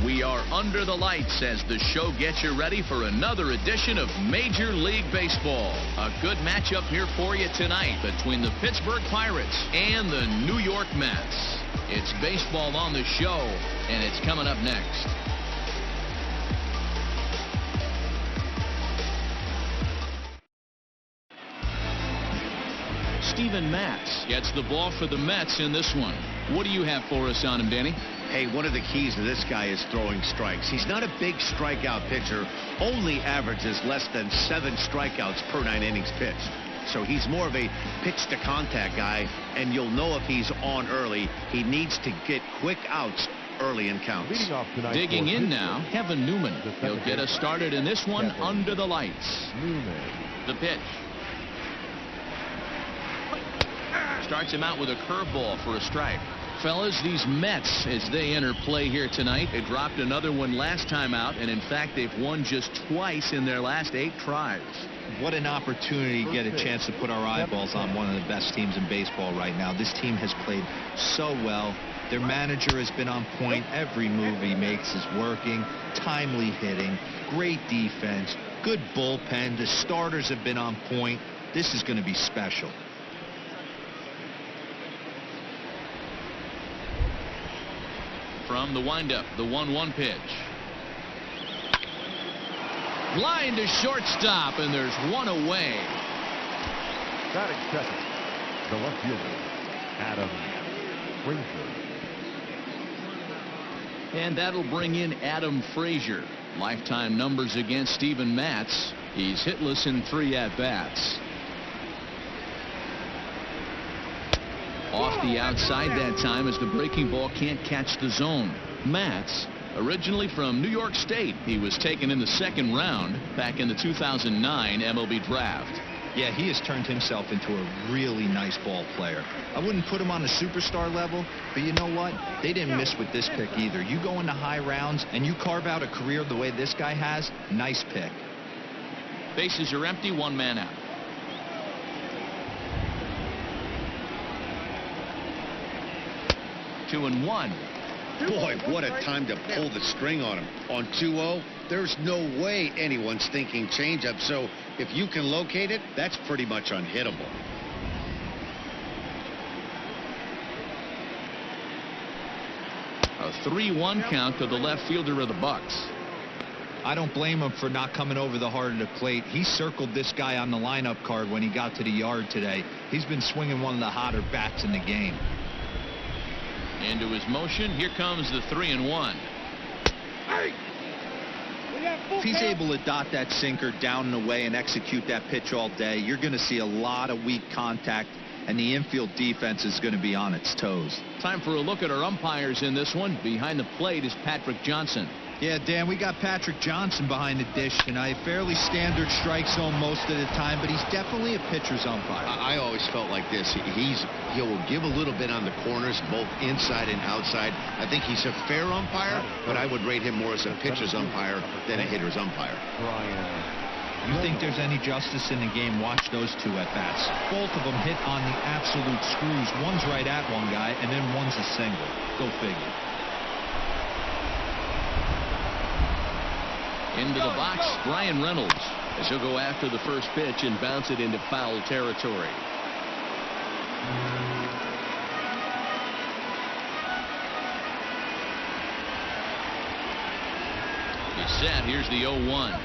We are under the lights as the show gets you ready for another edition of Major League Baseball. A good matchup here for you tonight between the Pittsburgh Pirates and the New York Mets. It's baseball on the show, and it's coming up next. Steven Matz gets the ball for the Mets in this one. What do you have for us on him, Danny? Hey, one of the keys to this guy is throwing strikes. He's not a big strikeout pitcher, only averages less than 7 strikeouts per 9 innings pitched. So he's more of a pitch to contact guy, and you'll know if he's on early. He needs to get quick outs early in counts. Digging in now, Kevin Newman. He'll get us started in this one under the lights. The pitch. Starts him out with a curveball for a strike. Fellas, these Mets, as they enter play here tonight, they dropped another one last time out, and in fact they've won just twice in their last 8 tries. What an opportunity to get a chance to put our eyeballs on one of the best teams in baseball right now. This team has played so well. Their manager has been on point. Every move he makes is working. Timely hitting, great defense, good bullpen. The starters have been on point. This is going to be special. From the windup, the 1-1 pitch. Line to shortstop, and there's one away. Batting second, the left fielder, Adam Frazier. And that'll bring in Adam Frazier. Lifetime numbers against Steven Matz. He's hitless in 3 at-bats. Off the outside that time as the breaking ball can't catch the zone. Matz, originally from New York State. He was taken in the 2nd round back in the 2009 MLB draft. Yeah, he has turned himself into a really nice ball player. I wouldn't put him on the superstar level, but you know what? They didn't miss with this pick either. You go into high rounds and you carve out a career the way this guy has, nice pick. Bases are empty, 1 man out. Two and 1. Boy, what a time to pull the string on him. On 2-0, there's no way anyone's thinking changeup. So if you can locate it, that's pretty much unhittable. A 3-1 count to the left fielder of the Bucks. I don't blame him for not coming over the heart of the plate. He circled this guy on the lineup card when he got to the yard today. He's been swinging one of the hotter bats in the game. Into his motion. Here comes the 3-1. If he's able to dot that sinker down and away and execute that pitch all day, you're going to see a lot of weak contact, and the infield defense is going to be on its toes. Time for a look at our umpires in this one. Behind the plate is Patrick Johnson. Yeah, Dan, we got Patrick Johnson behind the dish tonight. Fairly standard strike zone most of the time, but he's definitely a pitcher's umpire. I always felt like this. He'll give a little bit on the corners, both inside and outside. I think he's a fair umpire, but I would rate him more as a pitcher's umpire than a hitter's umpire. You think there's any justice in the game? Watch those 2 at-bats. Both of them hit on the absolute screws. One's right at one guy, and then one's a single. Go figure. Into the box, Brian Reynolds, as he'll go after the first pitch and bounce it into foul territory. He's set. Here's the 0-1.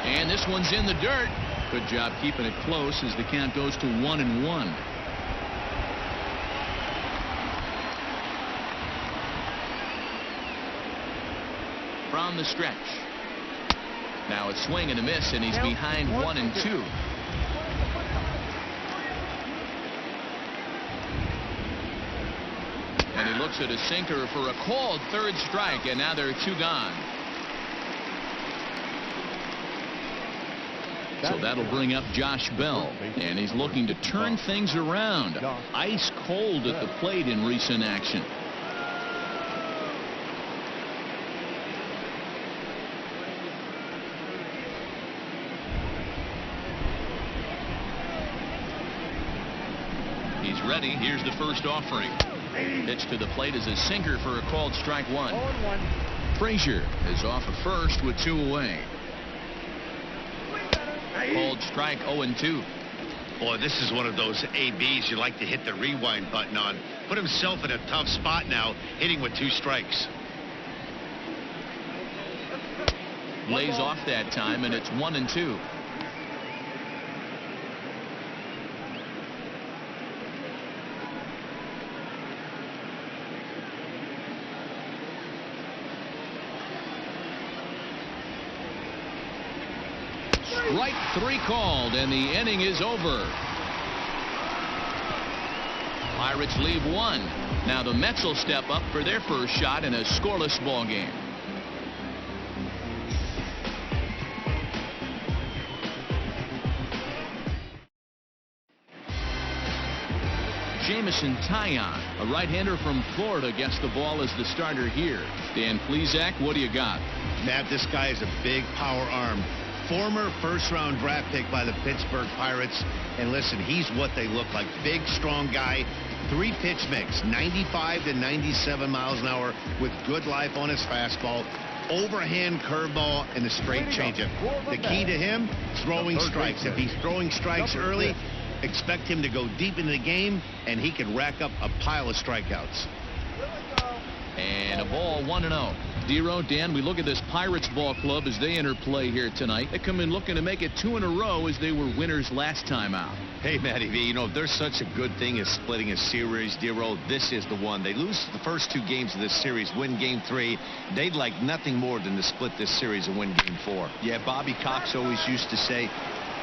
And this one's in the dirt. Good job keeping it close as the count goes to 1-1. From the stretch. Now it's swing and a miss, and he's behind 1-2. And he looks at a sinker for a called 3rd strike, and now there are 2 gone. So that'll bring up Josh Bell, and he's looking to turn things around. Ice cold at the plate in recent action. He's ready. Here's the first offering. Pitch to the plate is a sinker for a called strike one. 0-1. Frazier is off at first with 2 away. Called strike 0-2. Boy, this is one of those ABs you like to hit the rewind button on. Put himself in a tough spot now, hitting with 2 strikes. Lays off that time, and it's 1-2. Strike 3 called, and the inning is over. Pirates leave 1. Now the Mets will step up for their first shot in a scoreless ball game. Jamison Taillon, a right-hander from Florida, gets the ball as the starter here. Dan Plesac, what do you got? Matt, this guy is a big power arm. Former first-round draft pick by the Pittsburgh Pirates. And listen, he's what they look like. Big, strong guy. 3-pitch mix, 95 to 97 miles an hour with good life on his fastball. Overhand curveball and a straight changeup. The key to him, throwing strikes. If he's throwing strikes early, expect him to go deep into the game, and he can rack up a pile of strikeouts. And a ball, 1-0. Dero, Dan, we look at this Pirates ball club as they enter play here tonight. They come in looking to make it 2 in a row as they were winners last time out. Hey, Matty V, you know, if there's such a good thing as splitting a series, Dero, this is the one. They lose the first 2 games of this series, win Game 3. They'd like nothing more than to split this series and win Game 4. Yeah, Bobby Cox always used to say,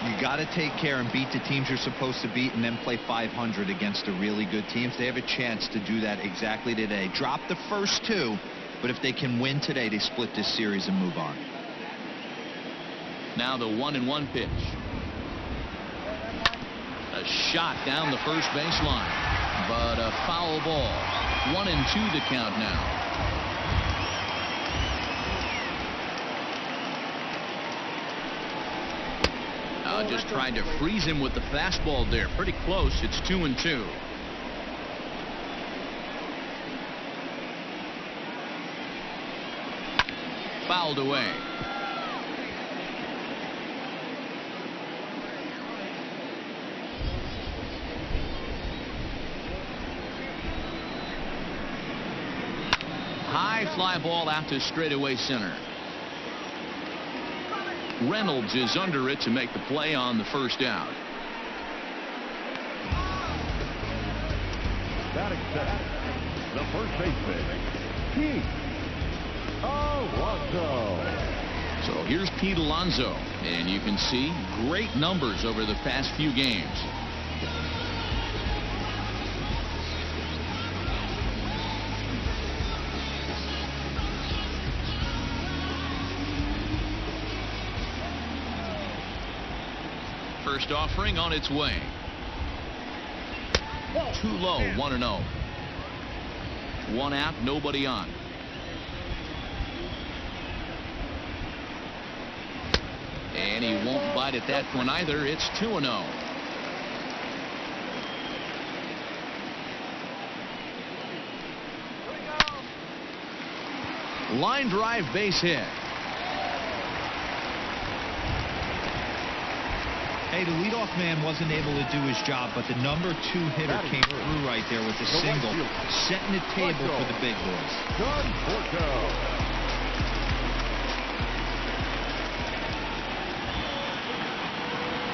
you got to take care and beat the teams you're supposed to beat and then play 500 against the really good teams. They have a chance to do that exactly today. Drop the first 2, but if they can win today, they split this series and move on. Now the 1-1 pitch. A shot down the first baseline, but a foul ball. 1-2 the count now. Just trying to freeze him with the fastball there. Pretty close. It's 2-2. Fouled away. High fly ball out to straightaway center. Reynolds is under it to make the play on the first out. Batting second, the first baseman, Pete Alonso. So here's Pete Alonso, and you can see great numbers over the past few games. First offering on its way. Too low, 1-0. 1 out, nobody on. And he won't bite at that one either. It's 2-0. Line drive, base hit. Hey, the leadoff man wasn't able to do his job, but the number 2 hitter came through right there with a single, setting the table for the big boys.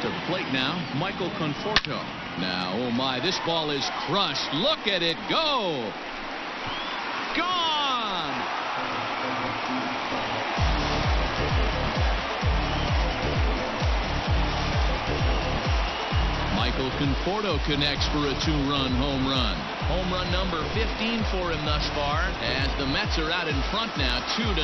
To the plate now, Michael Conforto. Now, oh my, this ball is crushed. Look at it go. Gone. Michael Conforto connects for a 2-run home run. Home run number 15 for him thus far, as the Mets are out in front now, 2-0.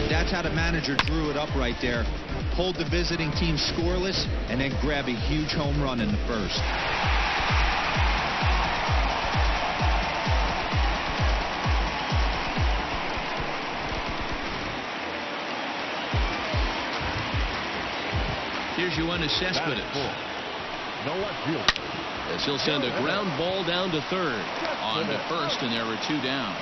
That's how the manager drew it up right there. hold the visiting team scoreless, and then grab a huge home run in the first. Here's Yoenis Cespedes. No left field. As he'll send a ground ball down to third. On to first, and there are 2 down.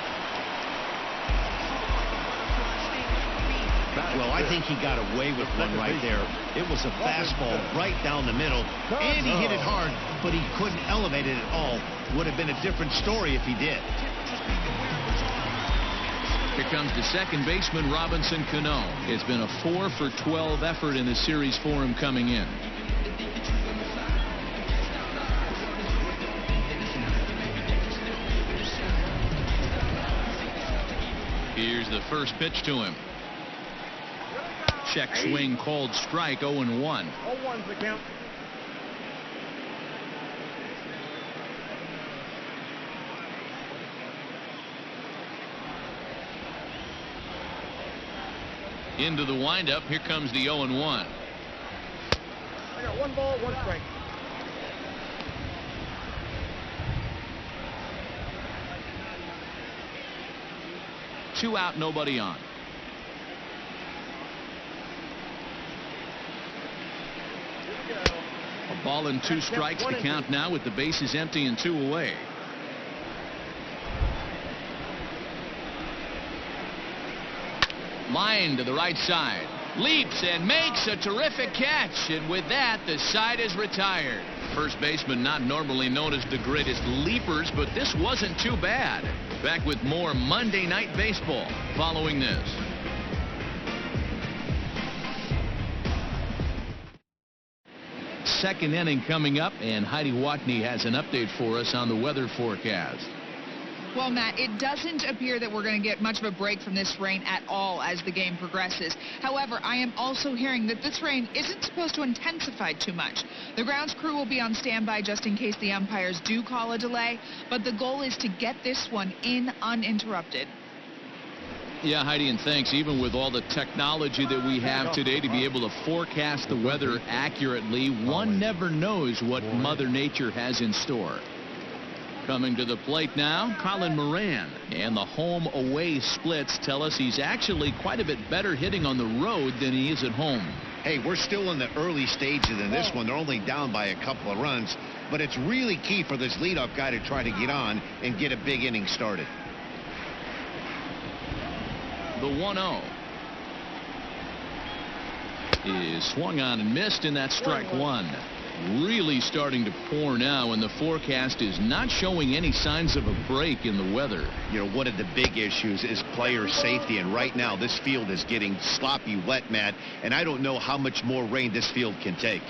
Well, I think he got away with one right there. It was a fastball right down the middle, and he hit it hard, but he couldn't elevate it at all. Would have been a different story if he did. Here comes the second baseman, Robinson Cano. It's been a 4 for 12 effort in the series for him coming in. Here's the first pitch to him. Check swing called strike, 0-1. 0-1's the count. Into the windup. Here comes the 0-1. I got 1 ball, 1 strike. Two out, nobody on. A ball and 2 strikes to count now with the bases empty and 2 away. Line to the right side. Leaps and makes a terrific catch. And with that, the side is retired. First baseman not normally known as the greatest leapers, but this wasn't too bad. Back with more Monday Night Baseball following this. Second inning coming up, and Heidi Watney has an update for us on the weather forecast. Well, Matt, it doesn't appear that we're going to get much of a break from this rain at all as the game progresses. However, I am also hearing that this rain isn't supposed to intensify too much. The grounds crew will be on standby just in case the umpires do call a delay, but the goal is to get this one in uninterrupted. Yeah, Heidi, and thanks. Even with all the technology that we have today to be able to forecast the weather accurately, one never knows what Mother Nature has in store. Coming to the plate now, Colin Moran. And the home-away splits tell us he's actually quite a bit better hitting on the road than he is at home. Hey, we're still in the early stages in this one. They're only down by a couple of runs, but it's really key for this leadoff guy to try to get on and get a big inning started. The 1-0 is swung on and missed, and that's strike 1. Really starting to pour now, and the forecast is not showing any signs of a break in the weather. You know, one of the big issues is player safety, and right now this field is getting sloppy wet, Matt, and I don't know how much more rain this field can take.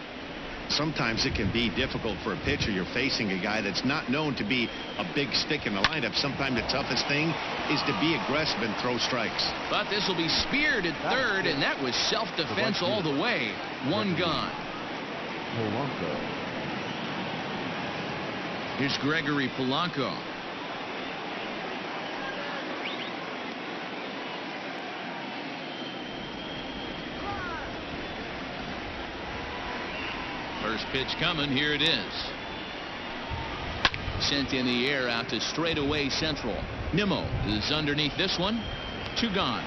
Sometimes it can be difficult for a pitcher. You're facing a guy that's not known to be a big stick in the lineup. Sometimes the toughest thing is to be aggressive and throw strikes. But this will be speared at third, and that was self-defense all the way. 1 gone. Here's Gregory Polanco. First pitch coming. Here it is. Sent in the air out to straightaway central. Nimmo is underneath this one. 2 gone.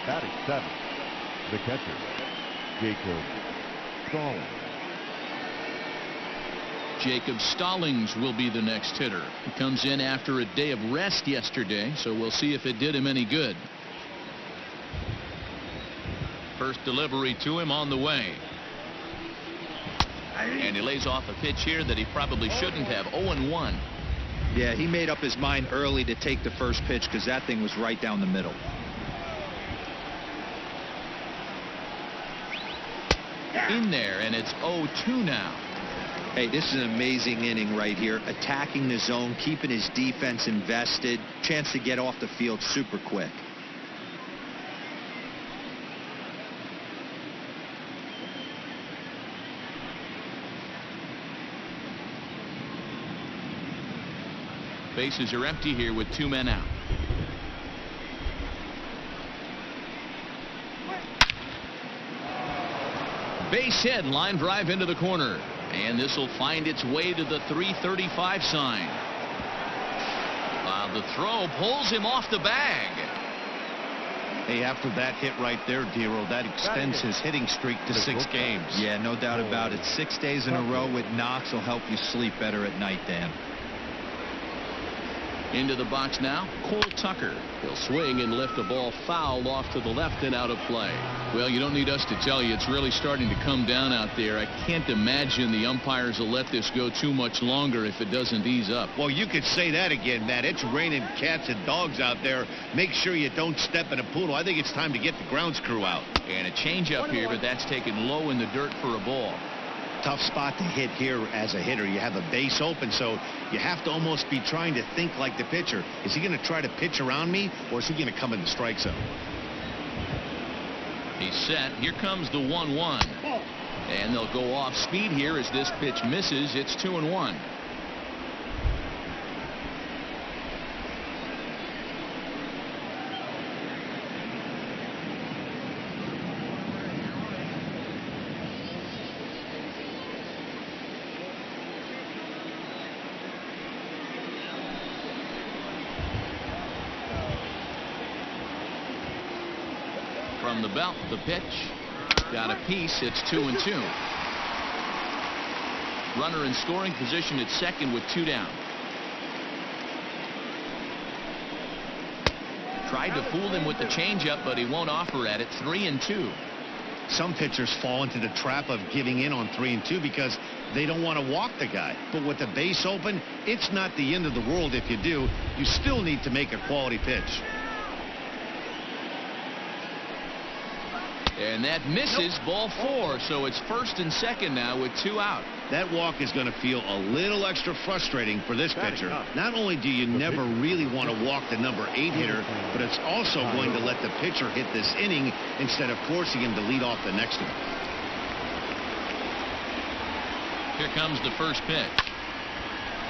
Batting 7th, the catcher, Jacob Stallings. Jacob Stallings will be the next hitter. He comes in after a day of rest yesterday, so we'll see if it did him any good. First delivery to him on the way. And he lays off a pitch here that he probably shouldn't have. 0-1. Yeah, he made up his mind early to take the first pitch because that thing was right down the middle. In there, and it's 0-2 now. Hey, this is an amazing inning right here. Attacking the zone, keeping his defense invested. Chance to get off the field super quick. Bases are empty here with 2 men out. Base hit, line drive into the corner. And this will find its way to the 335 sign. The throw pulls him off the bag. Hey, after that hit right there, Dero, that extends his hitting streak to 6 games. Yeah, no doubt about it. 6 days in a row with knocks will help you sleep better at night, Dan. Into the box now, Cole Tucker. He'll swing and lift the ball foul off to the left and out of play. Well, you don't need us to tell you, it's really starting to come down out there. I can't imagine the umpires will let this go too much longer if it doesn't ease up. Well, you could say that again, Matt. It's raining cats and dogs out there. Make sure you don't step in a poodle. I think it's time to get the grounds crew out. And a changeup here, but that's taken low in the dirt for a ball. Tough spot to hit here as a hitter. You have a base open, so you have to almost be trying to think like the pitcher. Is he going to try to pitch around me, or is he going to come in the strike zone? He's set. Here comes the 1-1. And they'll go off speed here as this pitch misses. It's 2-1. From the belt, the pitch. Got a piece. It's 2-2. Runner in scoring position at second with 2 down. Tried to fool him with the changeup, but he won't offer at it. 3-2. Some pitchers fall into the trap of giving in on 3-2 because they don't want to walk the guy. But with the base open, it's not the end of the world if you do. You still need to make a quality pitch. And that misses. Ball 4, so it's first and second now with 2 out. That walk is going to feel a little extra frustrating for this pitcher. Not only do you never really want to walk the number 8 hitter, but it's also going to let the pitcher hit this inning instead of forcing him to lead off the next one. Here comes the first pitch.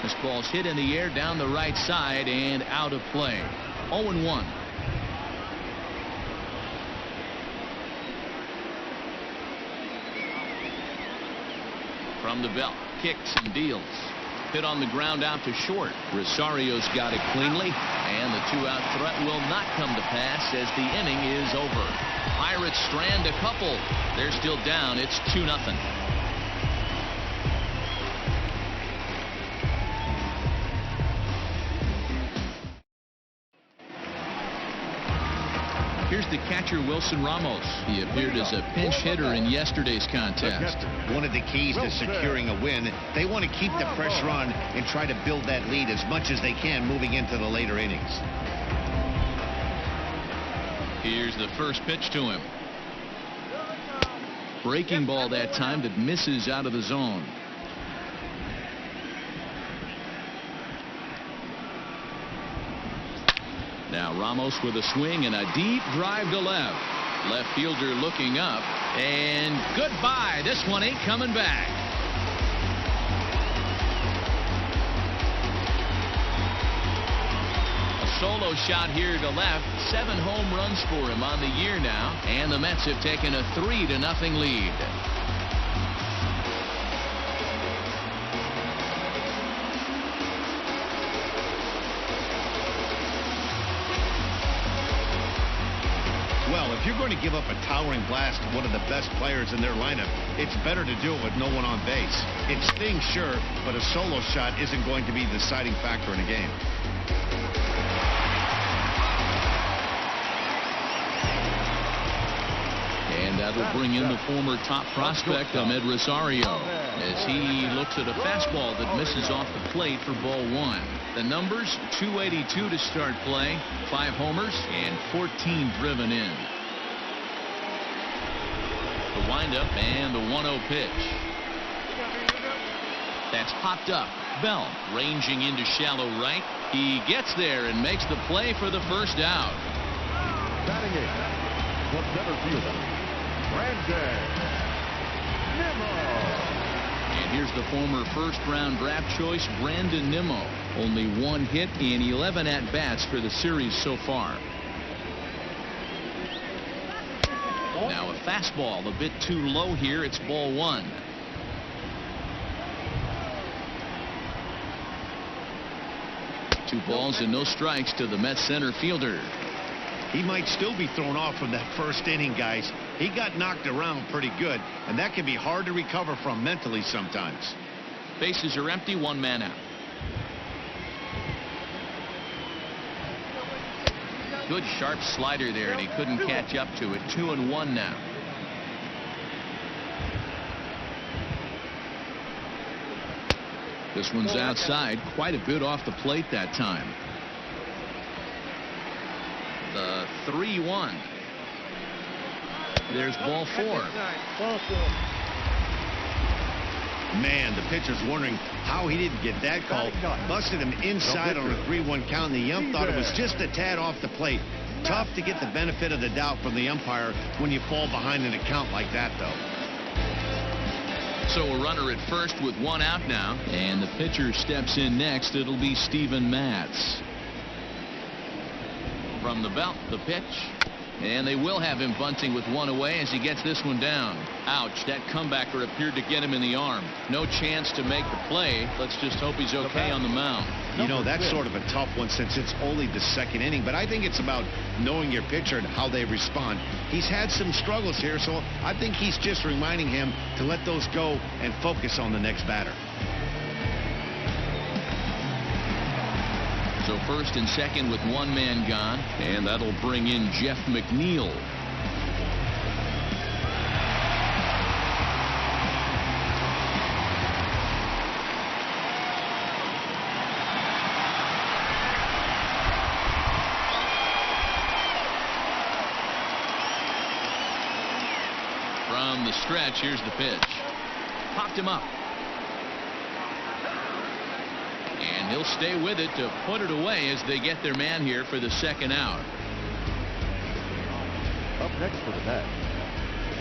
This ball's hit in the air down the right side and out of play. 0-1. From the belt, kicks and deals. Hit on the ground out to short. Rosario's got it cleanly, and the 2-out threat will not come to pass as the inning is over. Pirates strand a couple. They're still down. It's 2-0. Here's the catcher, Wilson Ramos. He appeared as a pinch hitter in yesterday's contest. One of the keys to securing a win, they want to keep the pressure on and try to build that lead as much as they can moving into the later innings. Here's the first pitch to him. Breaking ball that time that misses out of the zone. Now Ramos with a swing and a deep drive to left. Left fielder looking up, and goodbye. This one ain't coming back. A solo shot here to left. 7 home runs for him on the year now, and the Mets have taken a 3-0 lead. If you're going to give up a towering blast to one of the best players in their lineup, it's better to do it with no one on base. It stings, sure, but a solo shot isn't going to be the deciding factor in a game. And that'll bring in the former top prospect, Amed Rosario, as he looks at a fastball that misses off the plate for ball 1. The numbers, 282 to start play, 5 homers, and 14 driven in. The windup and the 1-0 pitch. That's popped up. Bell ranging into shallow right. He gets there and makes the play for the first out. Batting in, the center fielder, Brandon Nimmo. And here's the former first-round draft choice, Brandon Nimmo. Only one hit in 11 at-bats for the series so far. Now a fastball a bit too low here. It's ball one. Two balls and no strikes to the Mets center fielder. He might still be thrown off from that first inning, guys. He got knocked around pretty good, and that can be hard to recover from mentally sometimes. Bases are empty, one man out. Good sharp slider there, and he couldn't catch up to it. 2-1 now. This one's outside, quite a bit off the plate that time. The 3-1. There's ball four. Man, the pitcher's wondering how he didn't get that call. Busted him inside on a 3-1 count, and the ump thought it was just a tad off the plate. Tough to get the benefit of the doubt from the umpire when you fall behind in a count like that, though. So a runner at first with one out now, and the pitcher steps in next. It'll be Steven Matz. From the belt, the pitch, and they will have him bunting with one away as he gets this one down. Ouch, that comebacker appeared to get him in the arm. No chance to make the play. Let's just hope he's okay on the mound. You know, that's sort of a tough one since it's only the second inning, but I think it's about knowing your pitcher and how they respond. He's had some struggles here, so I think he's just reminding him to let those go and focus on the next batter. So first and second with one man gone, and that'll bring in Jeff McNeil. From the stretch, here's the pitch. Popped him up. And he'll stay with it to put it away as they get their man here for the second out. Up next for the Mets,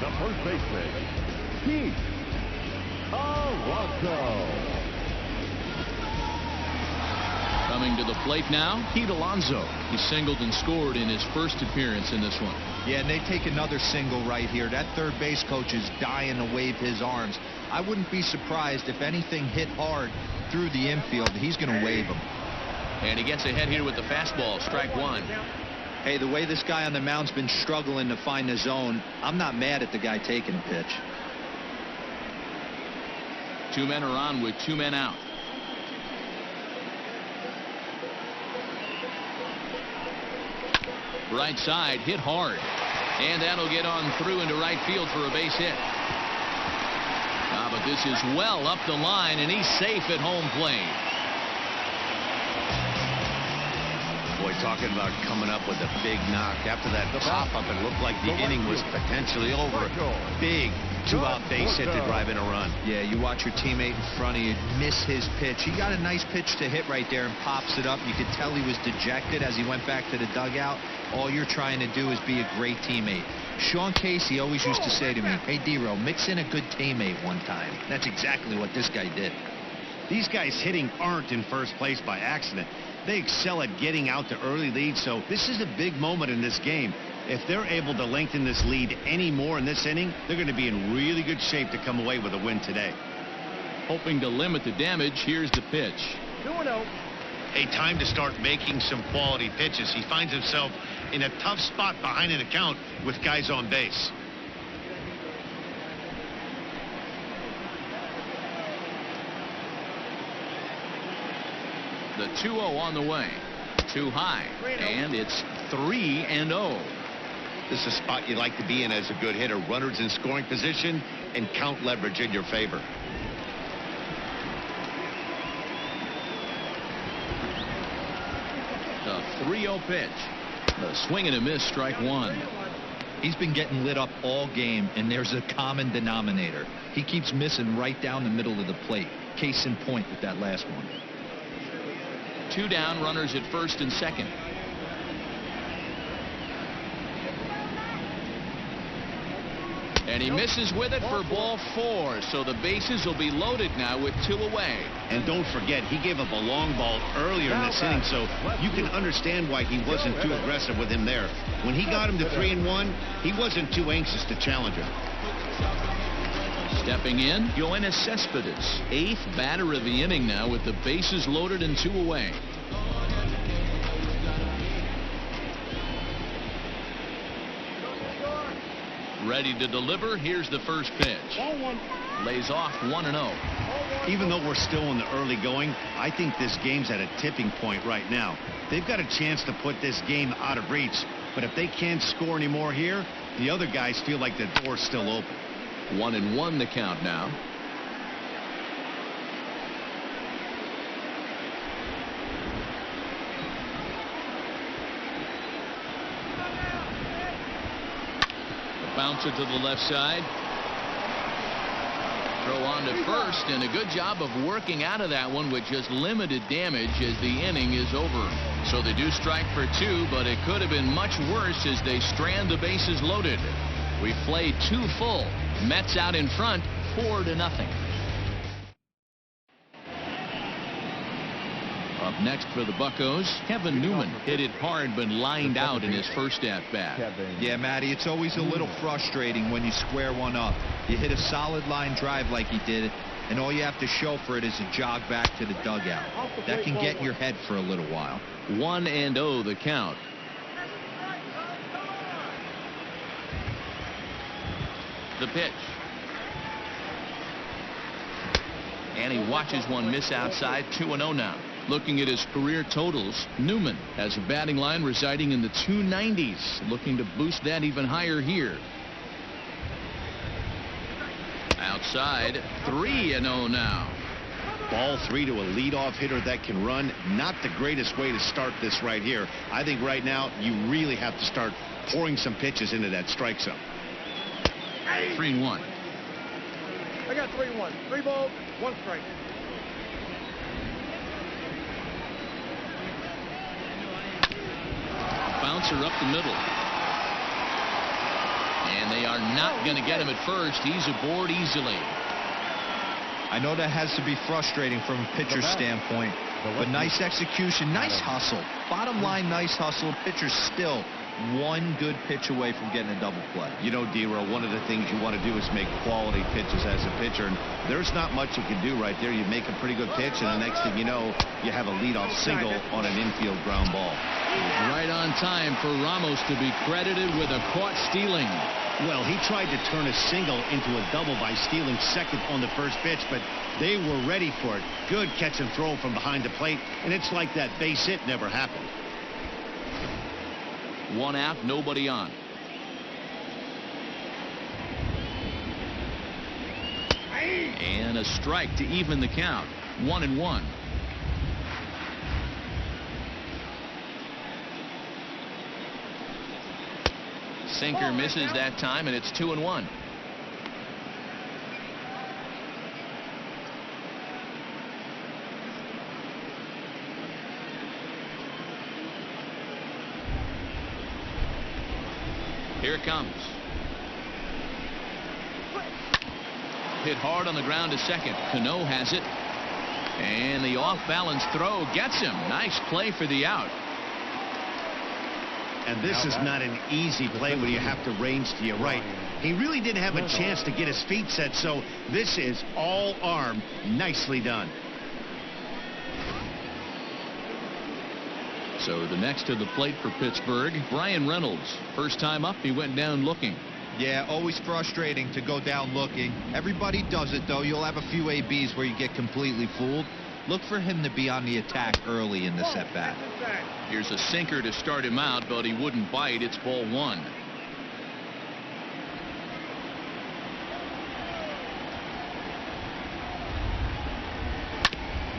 the first baseman, Pete Alonso. Coming to the plate now, Pete Alonso. He singled and scored in his first appearance in this one. Yeah, and they take another single right here. That third base coach is dying to wave his arms. I wouldn't be surprised if anything hit hard through the infield. He's going to wave him. And he gets ahead here with the fastball. Strike one. Hey, the way this guy on the mound's been struggling to find the zone, I'm not mad at the guy taking a pitch. Two men are on with two men out. Right side, hit hard. And that'll get on through into right field for a base hit. But this is well up the line, and he's safe at home plate. Boy, talking about coming up with a big knock. After that pop-up, it looked like the inning was potentially over. Big two-out base hit to drive in a run. Yeah, you watch your teammate in front of you miss his pitch. He got a nice pitch to hit right there and pops it up. You could tell he was dejected as he went back to the dugout. All you're trying to do is be a great teammate. Sean Casey always used to say to me, hey, D-Row, mix in a good teammate one time. That's exactly what this guy did. These guys hitting aren't in first place by accident. They excel at getting out to early leads, so this is a big moment in this game. If they're able to lengthen this lead any more in this inning, they're going to be in really good shape to come away with a win today. Hoping to limit the damage, here's the pitch. 2-0. Hey, time to start making some quality pitches. He finds himself in a tough spot behind an account with guys on base. The 2-0 on the way. Too high. And it's 3-0. This is a spot you like to be in as a good hitter. Runners in scoring position and count leverage in your favor. The 3-0 pitch. The swing and a miss, strike one. He's been getting lit up all game, and there's a common denominator. He keeps missing right down the middle of the plate. Case in point with that last one. Two down, runners at first and second. And he misses with it for ball 4. So the bases will be loaded now with 2 away. And don't forget, he gave up a long ball earlier in this inning, so you can understand why he wasn't too aggressive with him there. When he got him to 3-1, he wasn't too anxious to challenge him. Stepping in, Yoenis Cespedes, 8th batter of the inning now with the bases loaded and 2 away. Ready to deliver. Here's the first pitch. Lays off 1-0. Even though we're still in the early going, I think this game's at a tipping point right now. They've got a chance to put this game out of reach, but if they can't score any more here, the other guys feel like the door's still open. 1-1 the count now. Bouncer to the left side. Throw on to first, and a good job of working out of that one with just limited damage as the inning is over. So they do strike for 2, but it could have been much worse as they strand the bases loaded. We played 2 full. Mets out in front, 4-0. Up next for the Buccos, Kevin Newman hit it hard but lined out in his first at-bat. Yeah, Matty, it's always a little frustrating when you square one up. You hit a solid line drive like he did, and all you have to show for it is a jog back to the dugout. That can get in your head for a little while. 1-0 the count. The pitch. And he watches one miss outside. 2-0 now. Looking at his career totals, Newman has a batting line residing in the 290s, looking to boost that even higher here. Outside, 3-0 now. Ball 3 to a leadoff hitter that can run. Not the greatest way to start this right here. I think right now you really have to start pouring some pitches into that strike zone. 3-1. I got 3-1. 3 balls, 1 strike. Bouncer up the middle. And they are not going to get him at first. He's aboard easily. I know that has to be frustrating from a pitcher's standpoint, but nice execution, nice hustle. Bottom line, nice hustle. Pitcher's still 1 good pitch away from getting a double play. You know, D-Row, one of the things you want to do is make quality pitches as a pitcher, and there's not much you can do right there. You make a pretty good pitch, and the next thing you know, you have a leadoff single on an infield ground ball. Right on time for Ramos to be credited with a caught stealing. Well, he tried to turn a single into a double by stealing second on the first pitch, but they were ready for it. Good catch and throw from behind the plate, and it's like that base hit never happened. 1 out, nobody on. And a strike to even the count. 1-1. Sinker misses that time, and it's 2-1. Here it comes. Hit hard on the ground to second. Cano has it. And the off-balance throw gets him. Nice play for the out. And this is not an easy play when you have to range to your right. He really didn't have a chance to get his feet set, so this is all arm. Nicely done. So the next to the plate for Pittsburgh, Brian Reynolds. First time up, he went down looking. Yeah, always frustrating to go down looking. Everybody does it, though. You'll have a few ABs where you get completely fooled. Look for him to be on the attack early in this at-bat. Here's a sinker to start him out, but he wouldn't bite. It's ball 1.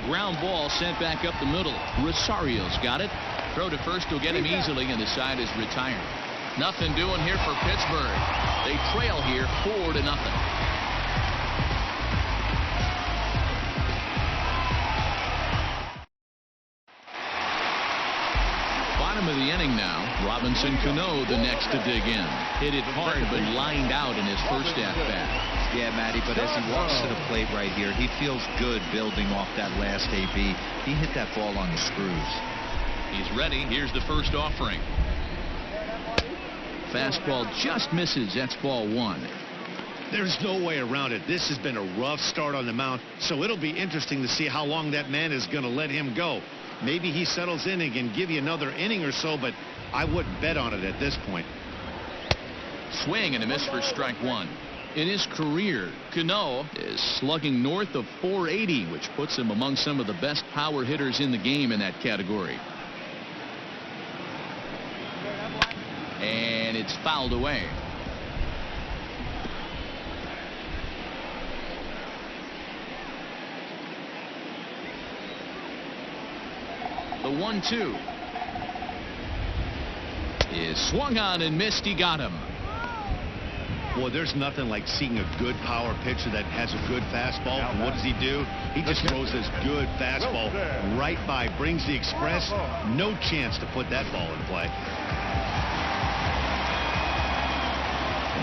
Ground ball sent back up the middle. Rosario's got it. Throw to first will get him easily, and the side is retired. Nothing doing here for Pittsburgh. They trail here 4-0. Bottom of the inning now. Robinson Cano the next to dig in. Hit it hard but lined out in his first at-bat. Yeah, Matty, but as he walks to the plate right here, he feels good building off that last AB. He hit that ball on the screws. He's ready. Here's the first offering. Fastball just misses. That's ball one. There's no way around it. This has been a rough start on the mound, so it'll be interesting to see how long that man is going to let him go. Maybe he settles in and can give you another inning or so, but I wouldn't bet on it at this point. Swing and a miss for strike one. In his career, Cano is slugging north of 480, which puts him among some of the best power hitters in the game in that category. And it's fouled away. The 1-2 is swung on and missed. He got him. Well, there's nothing like seeing a good power pitcher that has a good fastball. And what does he do? He just throws this good fastball right by, brings the express. No chance to put that ball in play.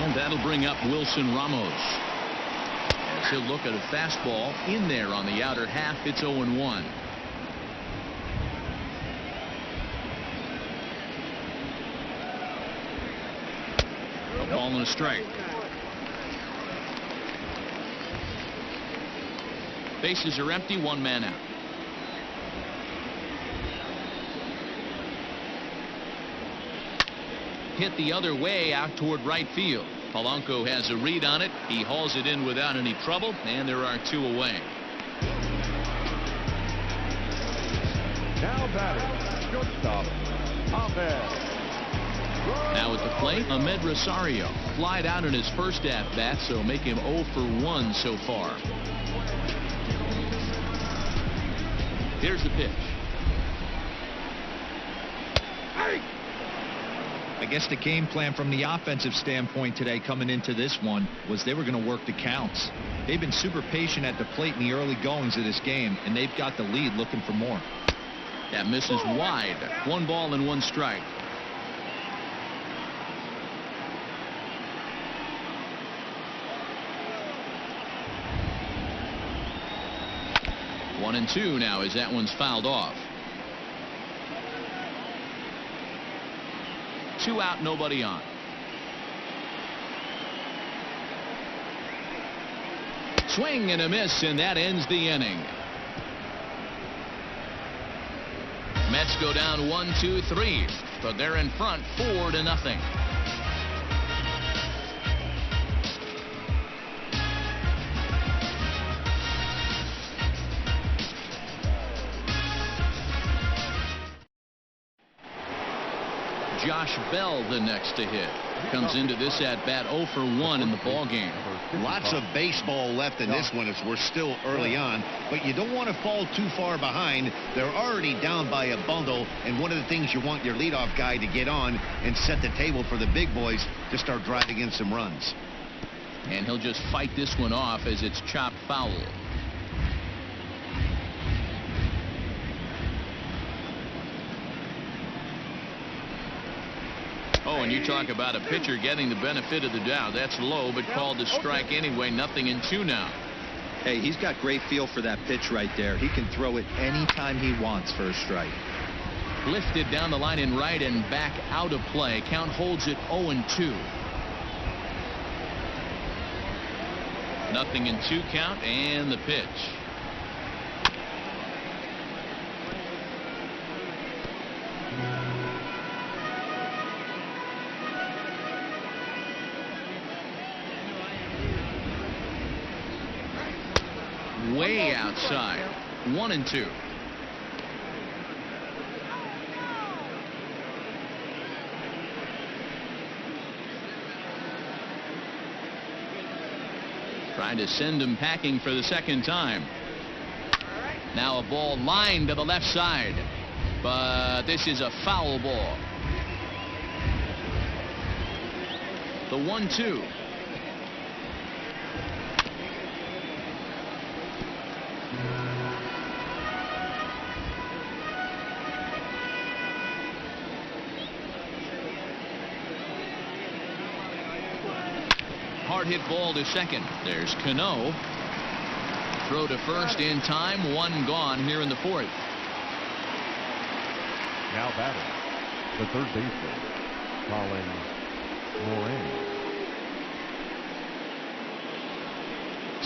And that'll bring up Wilson Ramos. As he'll look at a fastball in there on the outer half. It's 0-1. A ball and a strike. Bases are empty. One man out. Hit the other way out toward right field. Polanco has a read on it. He hauls it in without any trouble, and there are two away. Now batting, shortstop, Ahmed. Now at the plate, Ahmed Rosario. Flied out in his first at-bat, so make him 0 for 1 so far. Here's the pitch. I guess the game plan from the offensive standpoint today coming into this one was they were going to work the counts. They've been super patient at the plate in the early goings of this game, and they've got the lead looking for more. That misses wide. 1 ball and 1 strike. One and 2 now as that one's fouled off. 2 out, nobody on. Swing and a miss, and that ends the inning. Mets go down 1, 2, 3, but they're in front 4-0. Josh Bell the next to hit. Comes into this at-bat 0 for 1 in the ball game. Lots of baseball left in this one as we're still early on, but you don't want to fall too far behind. They're already down by a bundle, and one of the things you want your leadoff guy to get on and set the table for the big boys to start driving in some runs. And he'll just fight this one off as it's chopped foul. Oh, and you talk about a pitcher getting the benefit of the doubt. That's low, but called a strike anyway. 0-2 now. Hey, he's got great feel for that pitch right there. He can throw it anytime he wants for a strike. Lifted down the line in right and back out of play. Count holds it 0-2. 0-2 count, and the pitch. Way outside. 1-2. Trying to send him packing for the second time. Now a ball lined to the left side, but this is a foul ball. The 1-2. hard hit ball to second. There's Cano. Throw to first in time. One gone here in the fourth. Now batting, the third baseman, Colin Moran.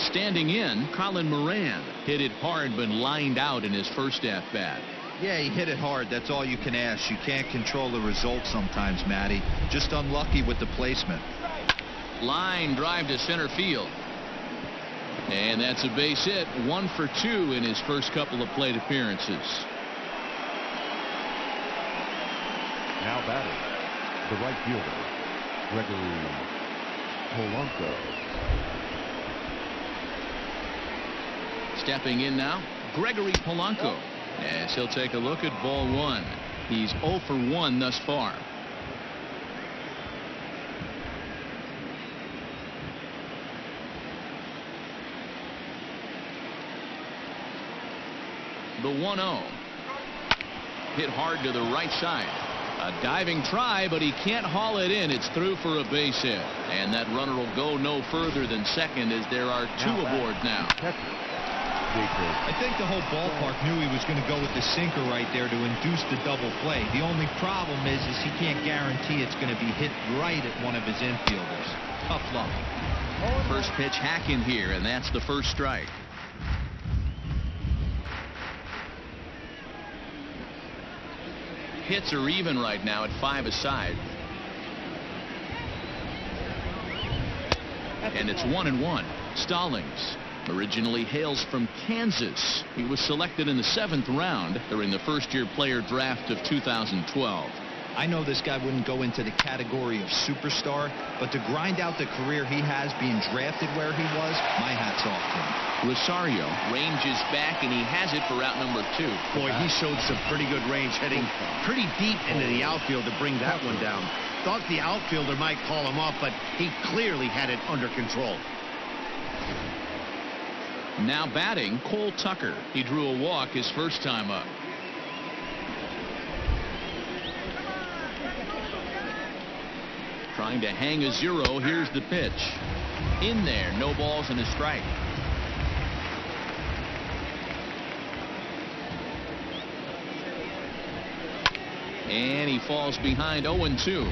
Standing in, Colin Moran hit it hard but lined out in his first at-bat. Yeah, he hit it hard. That's all you can ask. You can't control the result sometimes, Matty. Just unlucky with the placement. Line drive to center field. And that's a base hit. 1 for 2 in his first couple of plate appearances. Now batting, the right fielder, Gregory Polanco. Stepping in now, Gregory Polanco. As he'll take a look at ball 1. He's 0 for 1 thus far. The 1-0. Hit hard to the right side. A diving try, but he can't haul it in. It's through for a base hit. And that runner will go no further than second as there are 2 aboard now. I think the whole ballpark knew he was going to go with the sinker right there to induce the double play. The only problem is he can't guarantee it's going to be hit right at one of his infielders. Tough luck. First pitch hacking here, and that's the first strike. Hits are even right now at 5 aside. And it's 1-1. Stallings originally hails from Kansas. He was selected in the 7th round during the first-year player draft of 2012. I know this guy wouldn't go into the category of superstar, but to grind out the career he has being drafted where he was, my hat's off to him. Rosario ranges back, and he has it for out number 2. Boy, he showed some pretty good range, heading pretty deep into the outfield to bring that one down. Thought the outfielder might call him off, but he clearly had it under control. Now batting, Cole Tucker. He drew a walk his first time up. Trying to hang a 0. Here's the pitch. In there, no balls and a strike. And he falls behind 0-2.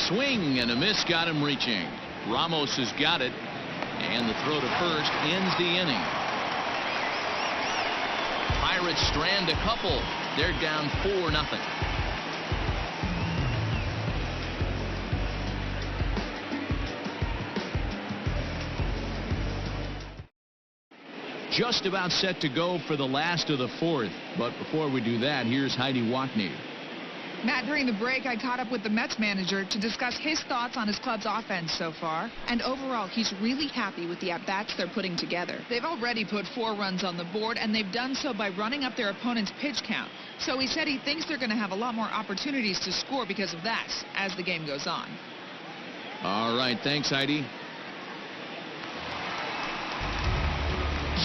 Swing and a miss got him reaching. Ramos has got it. And the throw to first ends the inning. Pirates strand a couple. They're down 4-0. Just about set to go for the last of the 4th. But before we do that, here's Heidi Watney. Matt, during the break, I caught up with the Mets manager to discuss his thoughts on his club's offense so far. And overall, he's really happy with the at-bats they're putting together. They've already put 4 runs on the board, and they've done so by running up their opponent's pitch count. So he said he thinks they're going to have a lot more opportunities to score because of that as the game goes on. All right, thanks, Heidi.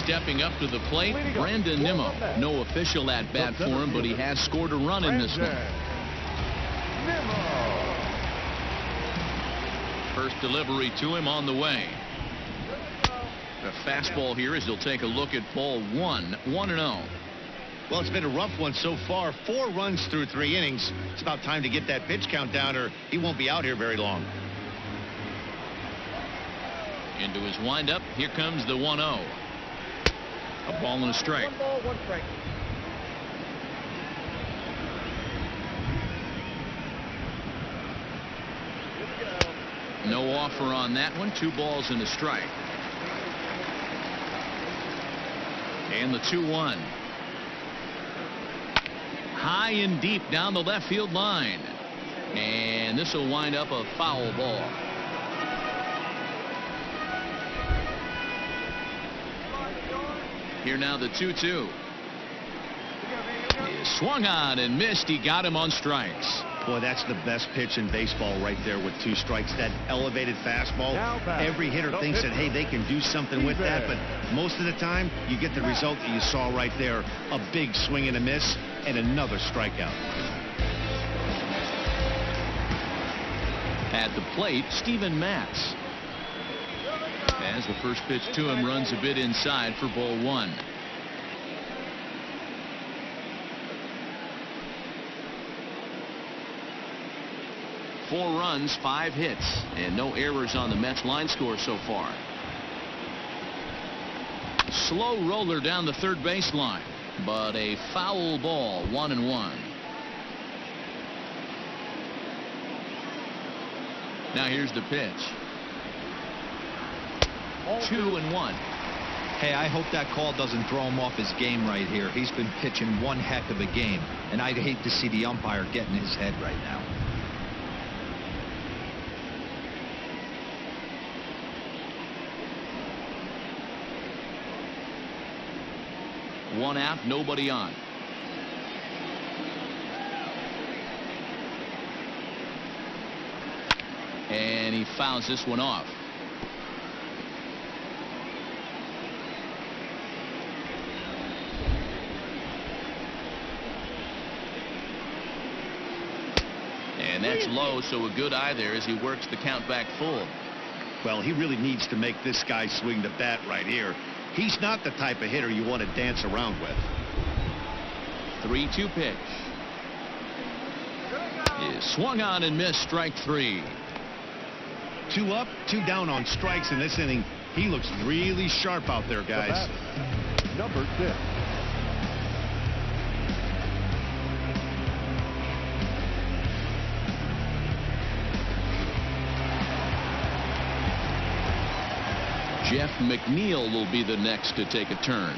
Stepping up to the plate, Brandon Nimmo. No official at-bat for him, but he has scored a run in this one. First delivery to him on the way. A fastball here as he'll take a look at ball 1. 1-0. Well, it's been a rough one so far. 4 runs through 3 innings. It's about time to get that pitch count down, or he won't be out here very long. Into his windup. Here comes the 1-0. A ball and a strike. 1 ball, 1 strike. No offer on that one. 2 balls and a strike. And the 2-1. High and deep down the left field line. And this will wind up a foul ball. Here now the 2-2. He swung on and missed. He got him on strikes. Boy, that's the best pitch in baseball right there with 2 strikes. That elevated fastball. Every hitter thinks that, hey, they can do something with that, but most of the time, you get the result that you saw right there. A big swing and a miss, and another strikeout. At the plate, Matz. As the first pitch to him runs a bit inside for ball 1. Four runs, 5 hits, and no errors on the Mets line score so far. Slow roller down the third baseline, but a foul ball, 1-1. Now here's the pitch. 2-1. Hey, I hope that call doesn't throw him off his game right here. He's been pitching one heck of a game, and I'd hate to see the umpire get in his head right now. One out, nobody on. And he fouls this one off. And that's low, so a good eye there as he works the count back full. Well, he really needs to make this guy swing the bat right here. He's not the type of hitter you want to dance around with. 3-2 pitch. Is swung on and missed, strike 3. 2 up, 2 down on strikes in this inning. He looks really sharp out there, guys. Number 6. Jeff McNeil will be the next to take a turn.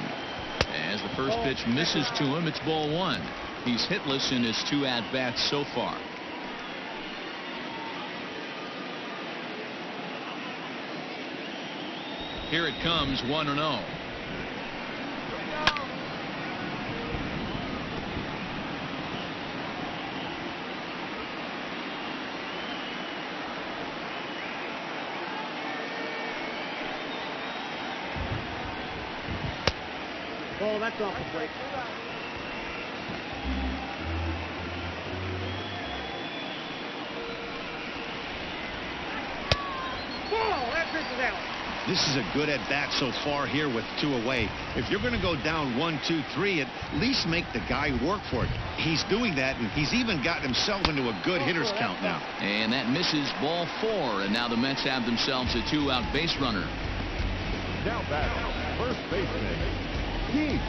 As the first pitch misses to him, it's ball 1. He's hitless in his 2 at-bats so far. Here it comes, 1-0. Oh, that's off the plate. Oh, that pitch is out. This is a good at-bat so far here with 2 away. If you're going to go down 1, 2, 3, at least make the guy work for it. He's doing that, and he's even gotten himself into a good hitter's count now. And that misses, ball 4, and now the Mets have themselves a 2-out base runner. Now back, first baseman, Pete.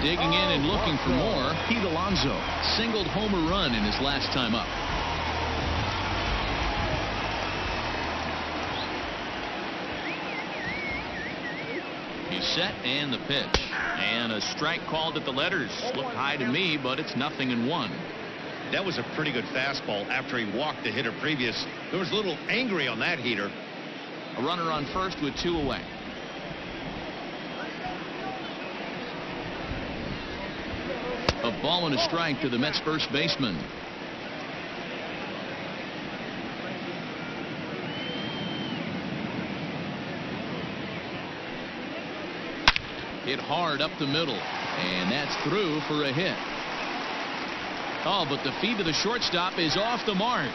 Digging in and looking for more, Pete Alonso singled home a run in his last time up. He's set, and the pitch. And a strike called at the letters. Looked high to me, but it's 0-1. That was a pretty good fastball after he walked the hitter previous. There was a little angry on that heater. A runner on first with 2 away. A ball and a strike to the Mets first baseman. Hit hard up the middle, and that's through for a hit. Oh, but the feed to the shortstop is off the mark.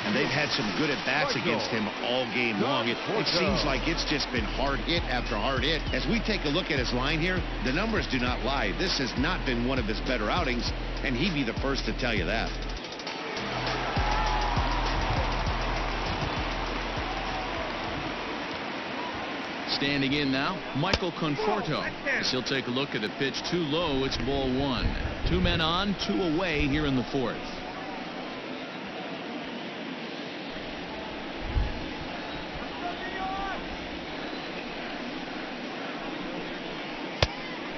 And they've had some good at-bats against him all game long. It seems like it's just been hard hit after hard hit. As we take a look at his line here, the numbers do not lie. This has not been one of his better outings, and he'd be the first to tell you that. Standing in now, Michael Conforto. As he'll take a look at a pitch too low, it's ball 1. 2 men on, 2 away here in the 4th.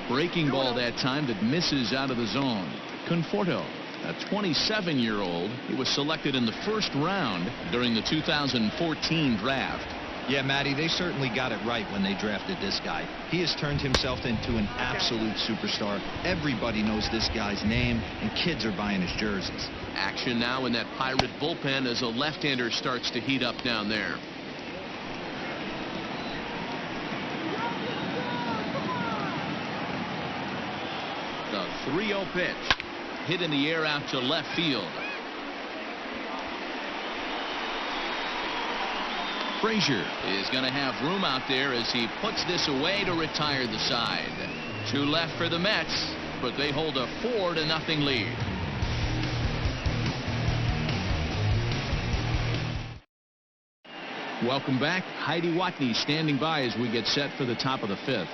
Breaking ball that time that misses out of the zone. Conforto, a 27-year-old. He was selected in the 1st round during the 2014 draft. Yeah, Matty, they certainly got it right when they drafted this guy. He has turned himself into an absolute superstar. Everybody knows this guy's name, and kids are buying his jerseys. Action now in that Pirate bullpen as a left-hander starts to heat up down there. The 3-0 pitch. Hit in the air out to left field. Frazier is going to have room out there as he puts this away to retire the side. 2 left for the Mets, but they hold a 4-0 lead. Welcome back. Heidi Watney standing by as we get set for the top of the 5th.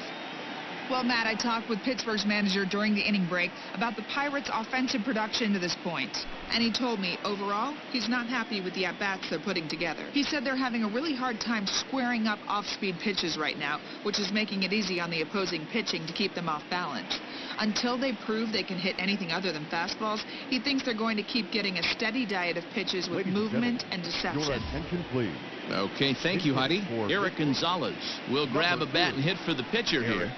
Well, Matt, I talked with Pittsburgh's manager during the inning break about the Pirates' offensive production to this point. And he told me, overall, he's not happy with the at-bats they're putting together. He said they're having a really hard time squaring up off-speed pitches right now, which is making it easy on the opposing pitching to keep them off balance. Until they prove they can hit anything other than fastballs, he thinks they're going to keep getting a steady diet of pitches with movement and deception. Your attention, please. Okay, thank you, Heidi. Eric Gonzalez will grab a bat and hit for the pitcher here.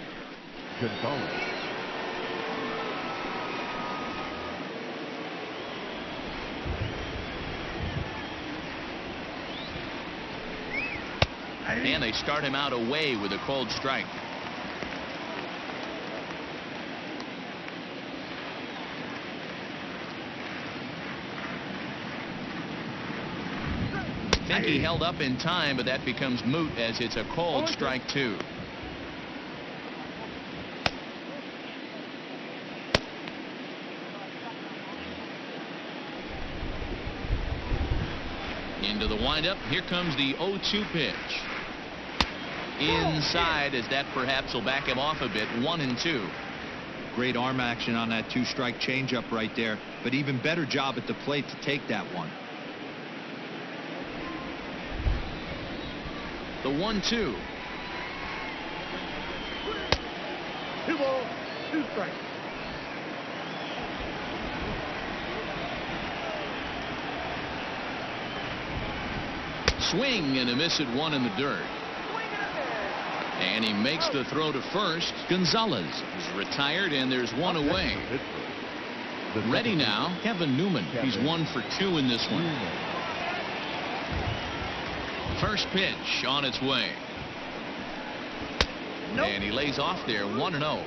Gonzalez. And they start him out away with a cold strike. I think he held up in time, but that becomes moot as it's a cold strike 2. Into the windup. Here comes the 0-2 pitch. Inside, as that perhaps will back him off a bit. 1-2. Great arm action on that 2-strike changeup right there, but even better job at the plate to take that one. The 1-2. 2 balls, 2 strikes. Swing and a miss at 1 in the dirt. And he makes the throw to first. Gonzalez is retired, and there's 1 away. Ready now, Kevin Newman. He's 1 for 2 in this one. First pitch on its way. And he lays off there. 1-0.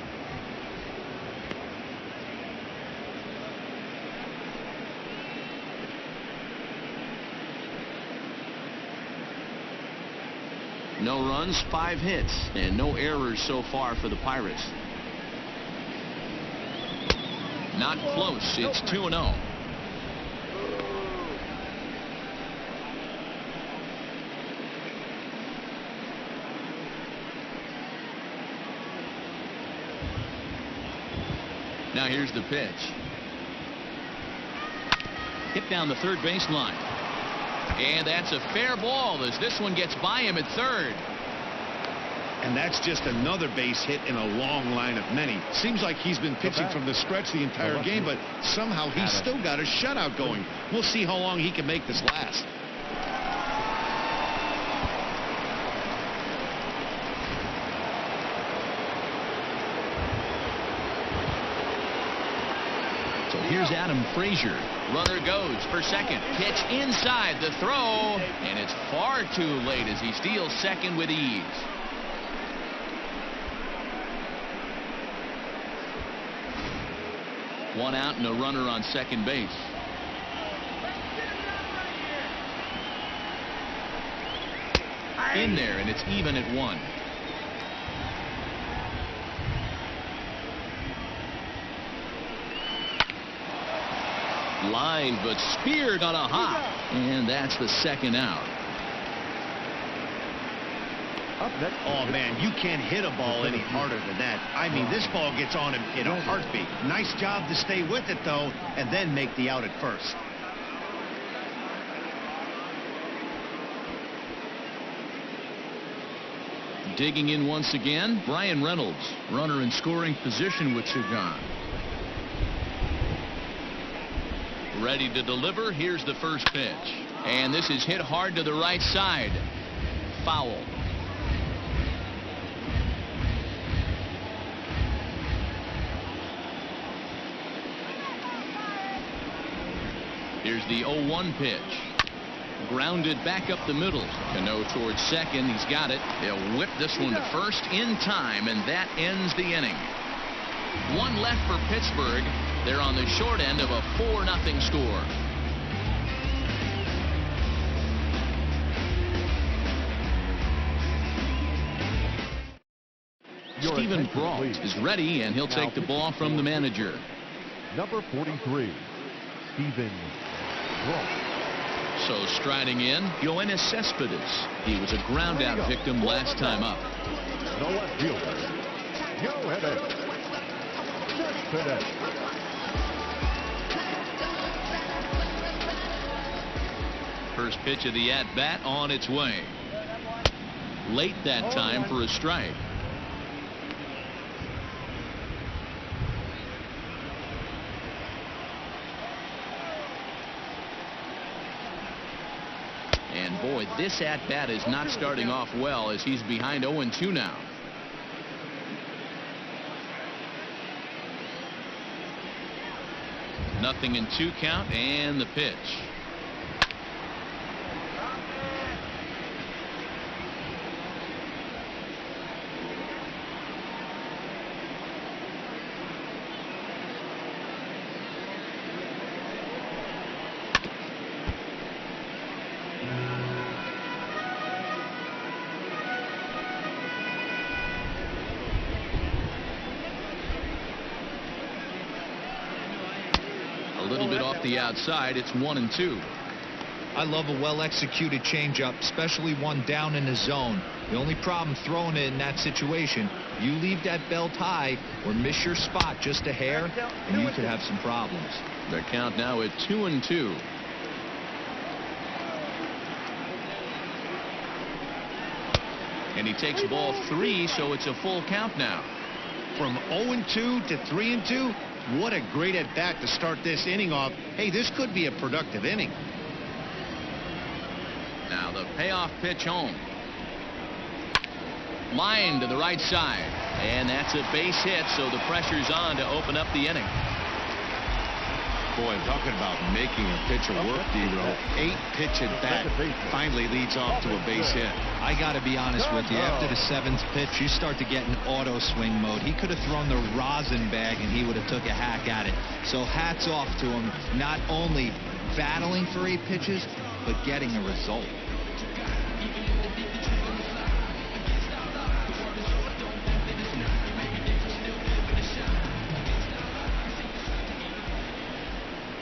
No runs, 5 hits, and no errors so far for the Pirates. Not close. It's 2-0. Now here's the pitch. Hit down the third baseline. And that's a fair ball as this one gets by him at third. And that's just another base hit in a long line of many. Seems like he's been pitching from the stretch the entire game, but somehow he's still got a shutout going. We'll see how long he can make this last. So here's Adam Frazier. Runner goes for second. Pitch inside the throw. And it's far too late as he steals second with ease. One out and a runner on second base. In there, and it's even at 1. Line, but speared on a hop. And that's the second out. Oh, man, you can't hit a ball any harder than that. I mean, this ball gets on him in a heartbeat. Nice job to stay with it, though, and then make the out at first. Digging in once again, Brian Reynolds, runner in scoring position with UConn. Ready to deliver. Here's the first pitch. And this is hit hard to the right side. foul. Here's the 0-1 pitch. Grounded back up the middle. Cano towards second. He's got it. They'll whip this one to first in time, and that ends the inning. One left for Pittsburgh. They're on the short end of a 4-0 score. Stephen Brault is ready, and he'll take the ball from the manager. Number 43, Stephen Brault. So striding in, Yoenis Cespedes. He was a ground out victim last time up. The left fielder, Yoenis Cespedes. First pitch of the at-bat on its way. Late that time for a strike. And boy, this at-bat is not starting off well as he's behind 0-2 now. Nothing in 2 count, and the pitch. The outside, it's 1-2. I love a well-executed changeup, especially one down in the zone. The only problem throwing it in that situation, you leave that belt high or miss your spot just a hair, and you could have some problems. The count now at 2-2. And he takes ball 3, so it's a full count now. From 0-2 to 3-2. What a great at bat to start this inning off. Hey, this could be a productive inning. Now the payoff pitch home. Line to the right side. And that's a base hit, so the pressure's on to open up the inning. Boy, talking about making a pitcher work, D-Row. 8-pitch at bat finally leads off to a base hit. I got to be honest with you. After the 7th pitch, you start to get in auto swing mode. He could have thrown the rosin bag, and he would have took a hack at it. So hats off to him, not only battling for 8 pitches, but getting a result.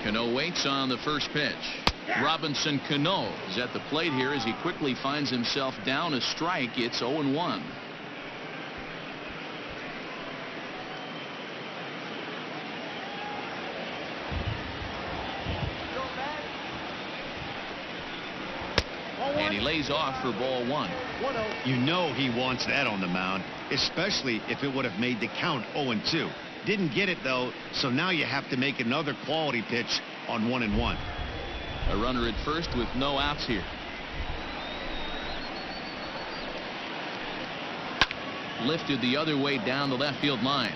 Cano waits on the first pitch. Robinson Cano is at the plate here as he quickly finds himself down a strike. It's 0-1. And he lays off for ball 1. You know he wants that on the mound, especially if it would have made the count 0-2. Didn't get it, though, so now you have to make another quality pitch on 1-1. A runner at first with no outs here. Lifted the other way down the left field line.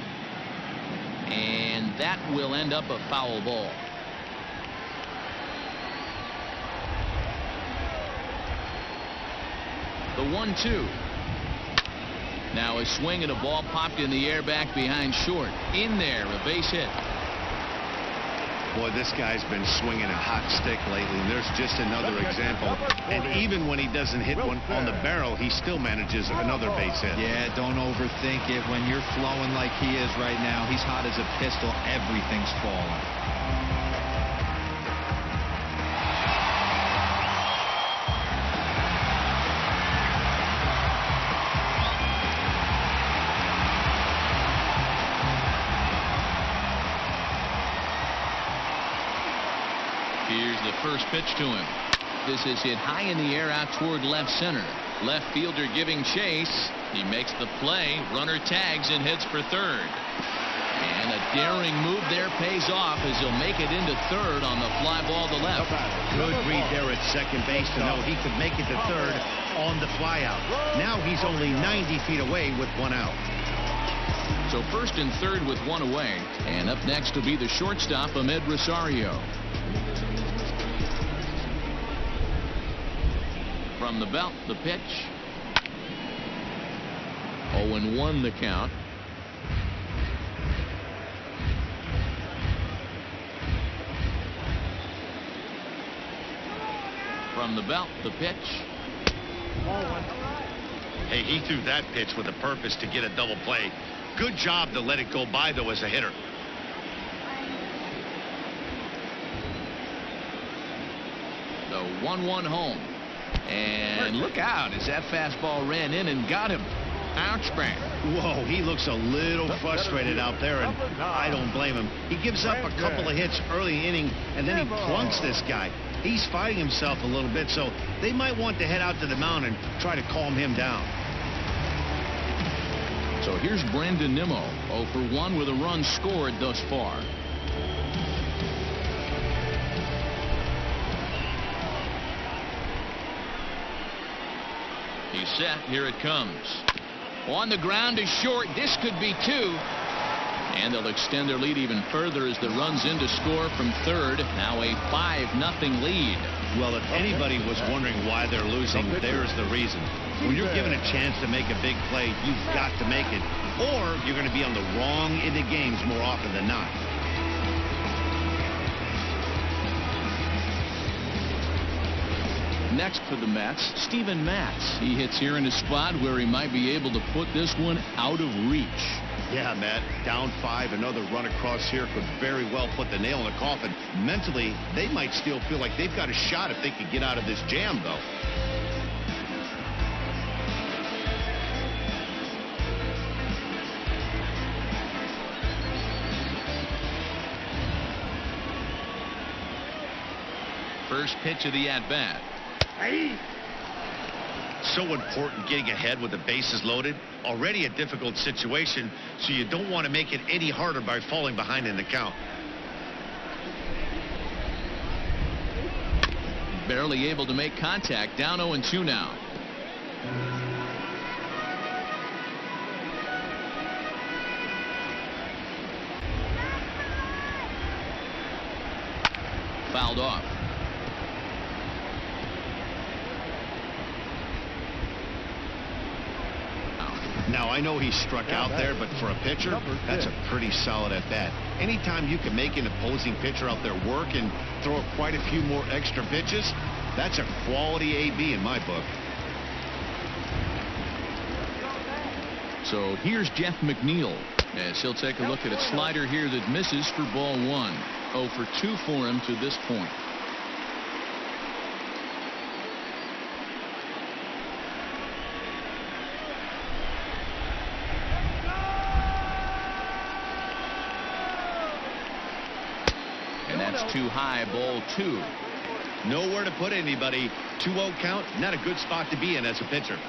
And that will end up a foul ball. The 1-2. Now a swing and a ball popped in the air back behind short. In there, a base hit. Boy, this guy's been swinging a hot stick lately. And there's just another example. And even when he doesn't hit one on the barrel, he still manages another base hit. Yeah, don't overthink it. When you're flowing like he is right now, he's hot as a pistol. Everything's falling. Here's the first pitch to him. This is hit high in the air out toward left center. Left fielder giving chase. He makes the play. Runner tags and heads for third. And a daring move there pays off as he'll make it into third on the fly ball to left. Good read there at second base to know he could make it to third on the flyout. Now he's only 90 feet away with one out. So first and third with one away. And up next will be the shortstop, Ahmed Rosario. From the belt, the pitch. 0-1 the count. From the belt, the pitch. Hey, he threw that pitch with a purpose to get a double play. Good job to let it go by, though, as a hitter. The 1-1 home. And look out as that fastball ran in and got him. Ouch, bang. Whoa, he looks a little frustrated out there, and I don't blame him. He gives up a couple of hits early inning, and then he plunks this guy. He's fighting himself a little bit, so they might want to head out to the mound and try to calm him down. So here's Brandon Nimmo, 0 for 1 with a run scored thus far. He's set. Here it comes. On the ground is short. This could be 2. And they'll extend their lead even further as the runs in to score from third. Now a 5-0 lead. Well, if anybody was wondering why they're losing, there's the reason. When you're given a chance to make a big play, you've got to make it, or you're going to be on the wrong end of games more often than not. Next for the Mets, Steven Matz. He hits here in a spot where he might be able to put this one out of reach. Yeah, Matt, down 5, another run across here could very well put the nail in the coffin. Mentally, they might still feel like they've got a shot if they could get out of this jam, though. First pitch of the at-bat. So important getting ahead with the bases loaded. Already a difficult situation, so you don't want to make it any harder by falling behind in the count. Barely able to make contact. Down 0-2 now. Fouled off. Now, I know he struck out there, but for a pitcher, that's a pretty solid at-bat. Anytime you can make an opposing pitcher out there work and throw quite a few more extra pitches, that's a quality AB in my book. So here's Jeff McNeil as he'll take a look at a slider here that misses for ball 1. 0 for 2 for him to this point. Too high, ball 2. Nowhere to put anybody. 2-0 count, not a good spot to be in as a pitcher.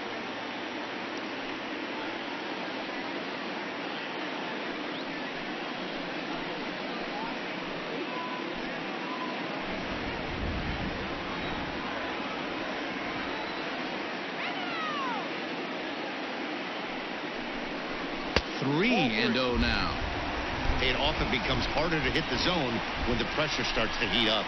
Three and 0 now. It often becomes harder to hit the zone when the pressure starts to heat up.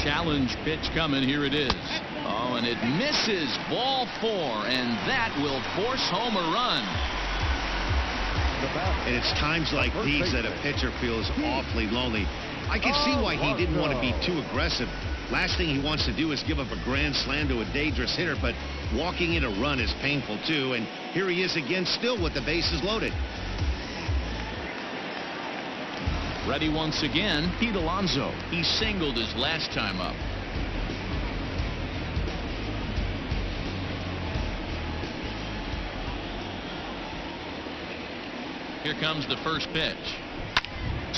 Challenge pitch coming. Here it is. Oh, and it misses. Ball 4, and that will force home a run. And it's times like these that a pitcher feels awfully lonely. I can see why he didn't want to be too aggressive. Last thing he wants to do is give up a grand slam to a dangerous hitter, but walking in a run is painful too. And here he is again, still with the bases loaded. Ready once again, Pete Alonso. He singled his last time up. Here comes the first pitch.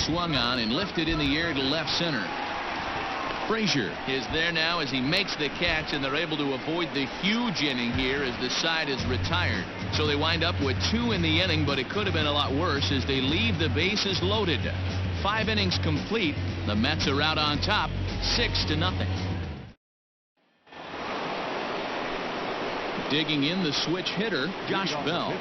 swung on and lifted in the air to left center. Frazier is there now as he makes the catch, and they're able to avoid the huge inning here as the side is retired. So they wind up with 2 in the inning, but it could have been a lot worse as they leave the bases loaded. 5 innings complete. The Mets are out on top, 6-0. Digging in the switch hitter, Josh Bell.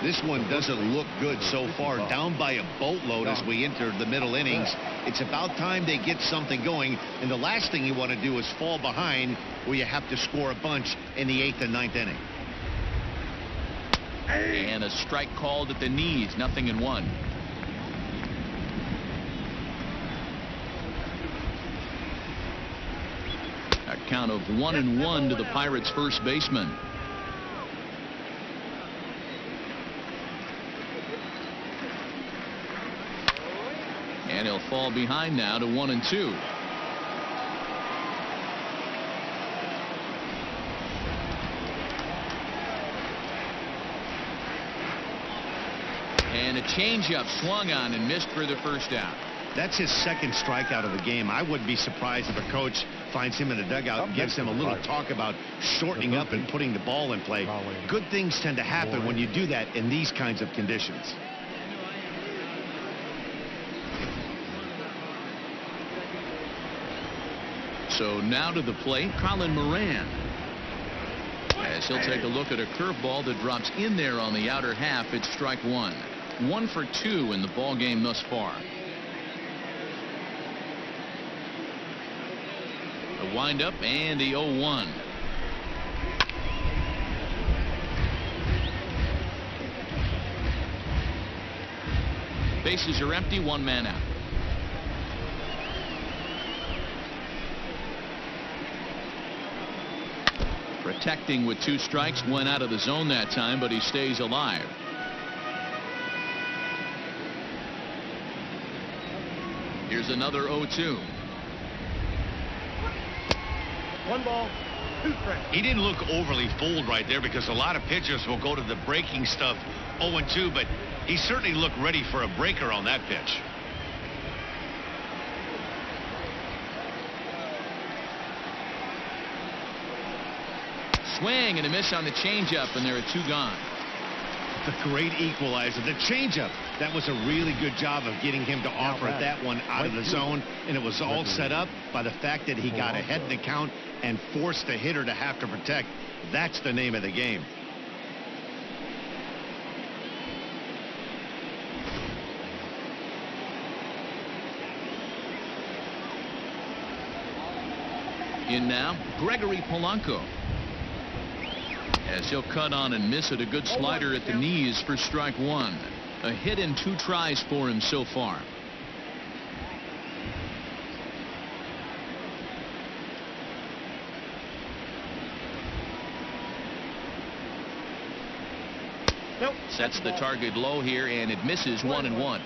This one doesn't look good so far. Down by a boatload as we enter the middle innings. It's about time they get something going, and the last thing you want to do is fall behind where you have to score a bunch in the 8th and 9th inning. And a strike called at the knees, 0-1. A count of 1-1 to the Pirates' first baseman. And he'll fall behind now to 1-2. And a changeup swung on and missed for the first out. That's his second strikeout of the game. I wouldn't be surprised if a coach finds him in the dugout and gives him a little talk about shortening up and putting the ball in play. Good things tend to happen when you do that in these kinds of conditions. So now to the plate, Colin Moran. As he'll take a look at a curveball that drops in there on the outer half. It's strike 1. 1 for 2 in the ball game thus far. The windup and the 0-1. Bases are empty, 1 man out. Protecting with 2 strikes, went out of the zone that time, but he stays alive. Here's another 0-2. 1 ball, 2 strikes. He didn't look overly fooled right there because a lot of pitchers will go to the breaking stuff 0-2, but he certainly looked ready for a breaker on that pitch. Swing and a miss on the changeup, and there are 2 gone. The great equalizer, the changeup. That was a really good job of getting him to offer that one out of the zone, and it was all set up by the fact that he got ahead in the count and forced the hitter to have to protect. That's the name of the game. In now, Gregory Polanco. As he'll cut on and miss it, a good slider at the knees for strike 1. A hit in 2 tries for him so far. Nope. Sets the target low here, and it misses 1-1.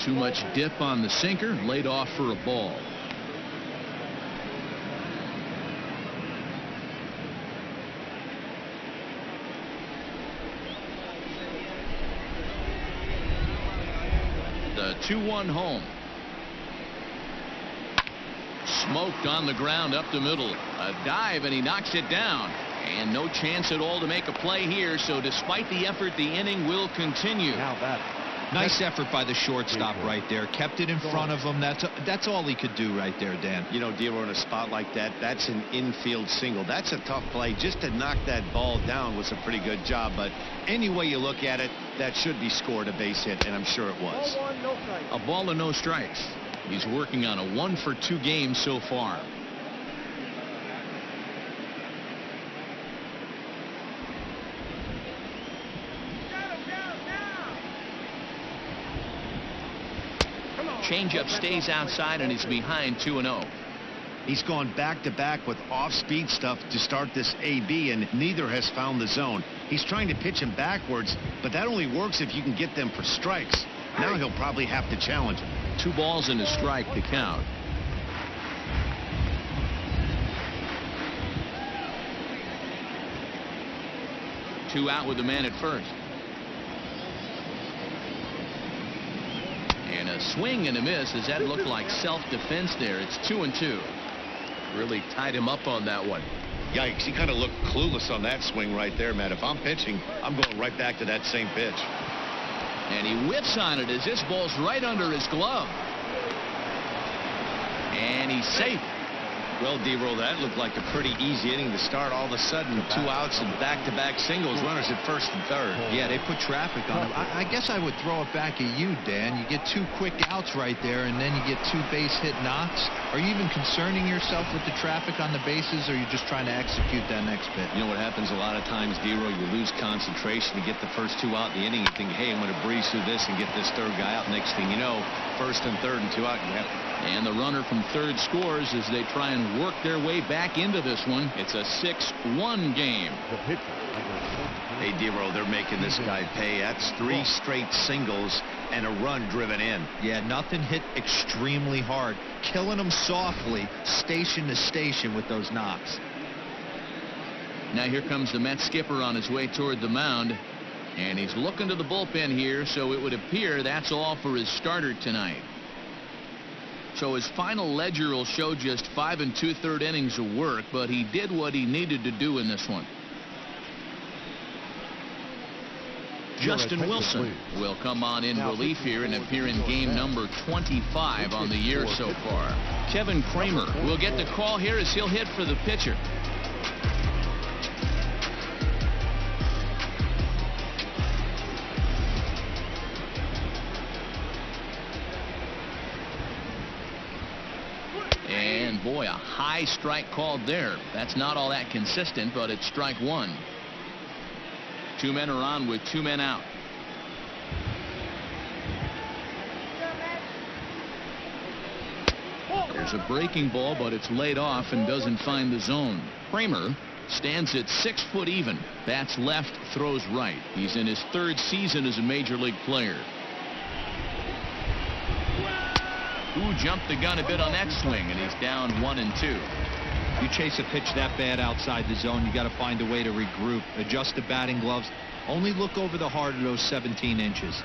Too much dip on the sinker, laid off for a ball. The 2-1 home. Smoked on the ground up the middle. A dive, and he knocks it down. And no chance at all to make a play here, so despite the effort, the inning will continue. Now that. Nice effort by the shortstop right there. Kept it in front of him. That's all he could do right there, Dan. You know, Dealer, in a spot like that, that's an infield single. That's a tough play. Just to knock that ball down was a pretty good job. But any way you look at it, that should be scored a base hit, and I'm sure it was. Ball 1, no strikes. A ball and no strikes. He's working on a 1 for 2 game so far. Changeup stays outside, and he's behind 2-0. He's gone back-to-back with off-speed stuff to start this AB, and neither has found the zone. He's trying to pitch him backwards, but that only works if you can get them for strikes. Now he'll probably have to challenge him. 2 balls and a strike to count. Two out with the man at first. And a swing and a miss, as that looked like self-defense there. It's 2-2. Really tied him up on that one. Yikes, he kind of looked clueless on that swing right there, Matt. If I'm pitching, I'm going right back to that same pitch. And he whips on it as this ball's right under his glove. And he's safe. Well, D-Roll, that looked like a pretty easy inning to start. All of a sudden, 2 outs and back-to-back singles, runners at first and third. Yeah, they put traffic on him. I guess I would throw it back at you, Dan. You get 2 quick outs right there, and then you get 2 base hit knocks. Are you even concerning yourself with the traffic on the bases, or are you just trying to execute that next pitch? You know what happens a lot of times, D-Roll? You lose concentration. You get the first 2 out in the inning. You think, hey, I'm going to breeze through this and get this third guy out. Next thing you know, first and third and 2 out. You have to. And the runner from third scores as they try and work their way back into this one. It's a 6-1 game. Hey, D-Roll, they're making this guy pay. That's 3 straight singles and a run driven in. Yeah, nothing hit extremely hard. Killing them softly, station to station with those knocks. Now here comes the Mets skipper on his way toward the mound. And he's looking to the bullpen here, so it would appear that's all for his starter tonight. So his final ledger will show just 5 2/3 innings of work, but he did what he needed to do in this one. Justin Wilson will come on in relief here and appear in game number 25 on the year so far. Kevin Kramer will get the call here as he'll hit for the pitcher. And boy, a high strike called there. That's not all that consistent, but it's strike 1. 2 men are on with 2 men out. There's a breaking ball, but it's laid off and doesn't find the zone. Kramer stands at 6 foot even. Bats left, throws right. He's in his 3rd season as a major league player. Who jumped the gun a bit on that swing, and he's down 1-2. You chase a pitch that bad outside the zone, you got to find a way to regroup, adjust the batting gloves, only look over the heart of those 17 inches.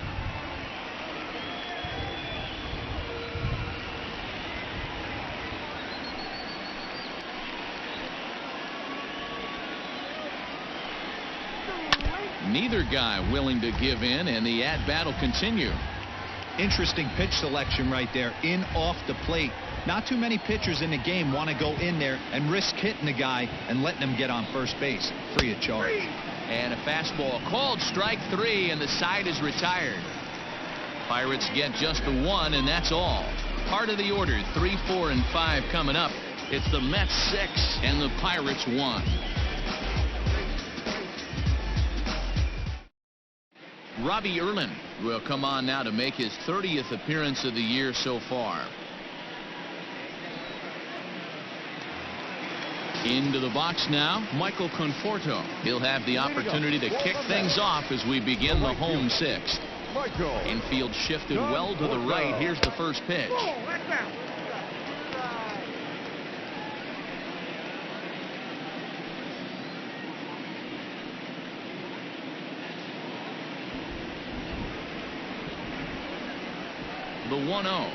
Neither guy willing to give in, and the at-bat will continue. Interesting pitch selection right there, in off the plate. Not too many pitchers in the game want to go in there and risk hitting the guy and letting him get on first base free of charge. And a fastball called strike 3, and the side is retired. Pirates get just the 1, and that's all. Part of the order, 3, 4, and 5 coming up. It's the Mets 6 and the Pirates 1. Robbie Erlin will come on now to make his 30th appearance of the year so far. Into the box now, Michael Conforto. He'll have the opportunity to kick things off as we begin the home 6th. Infield shifted well to the right. Here's the first pitch. The 1-0.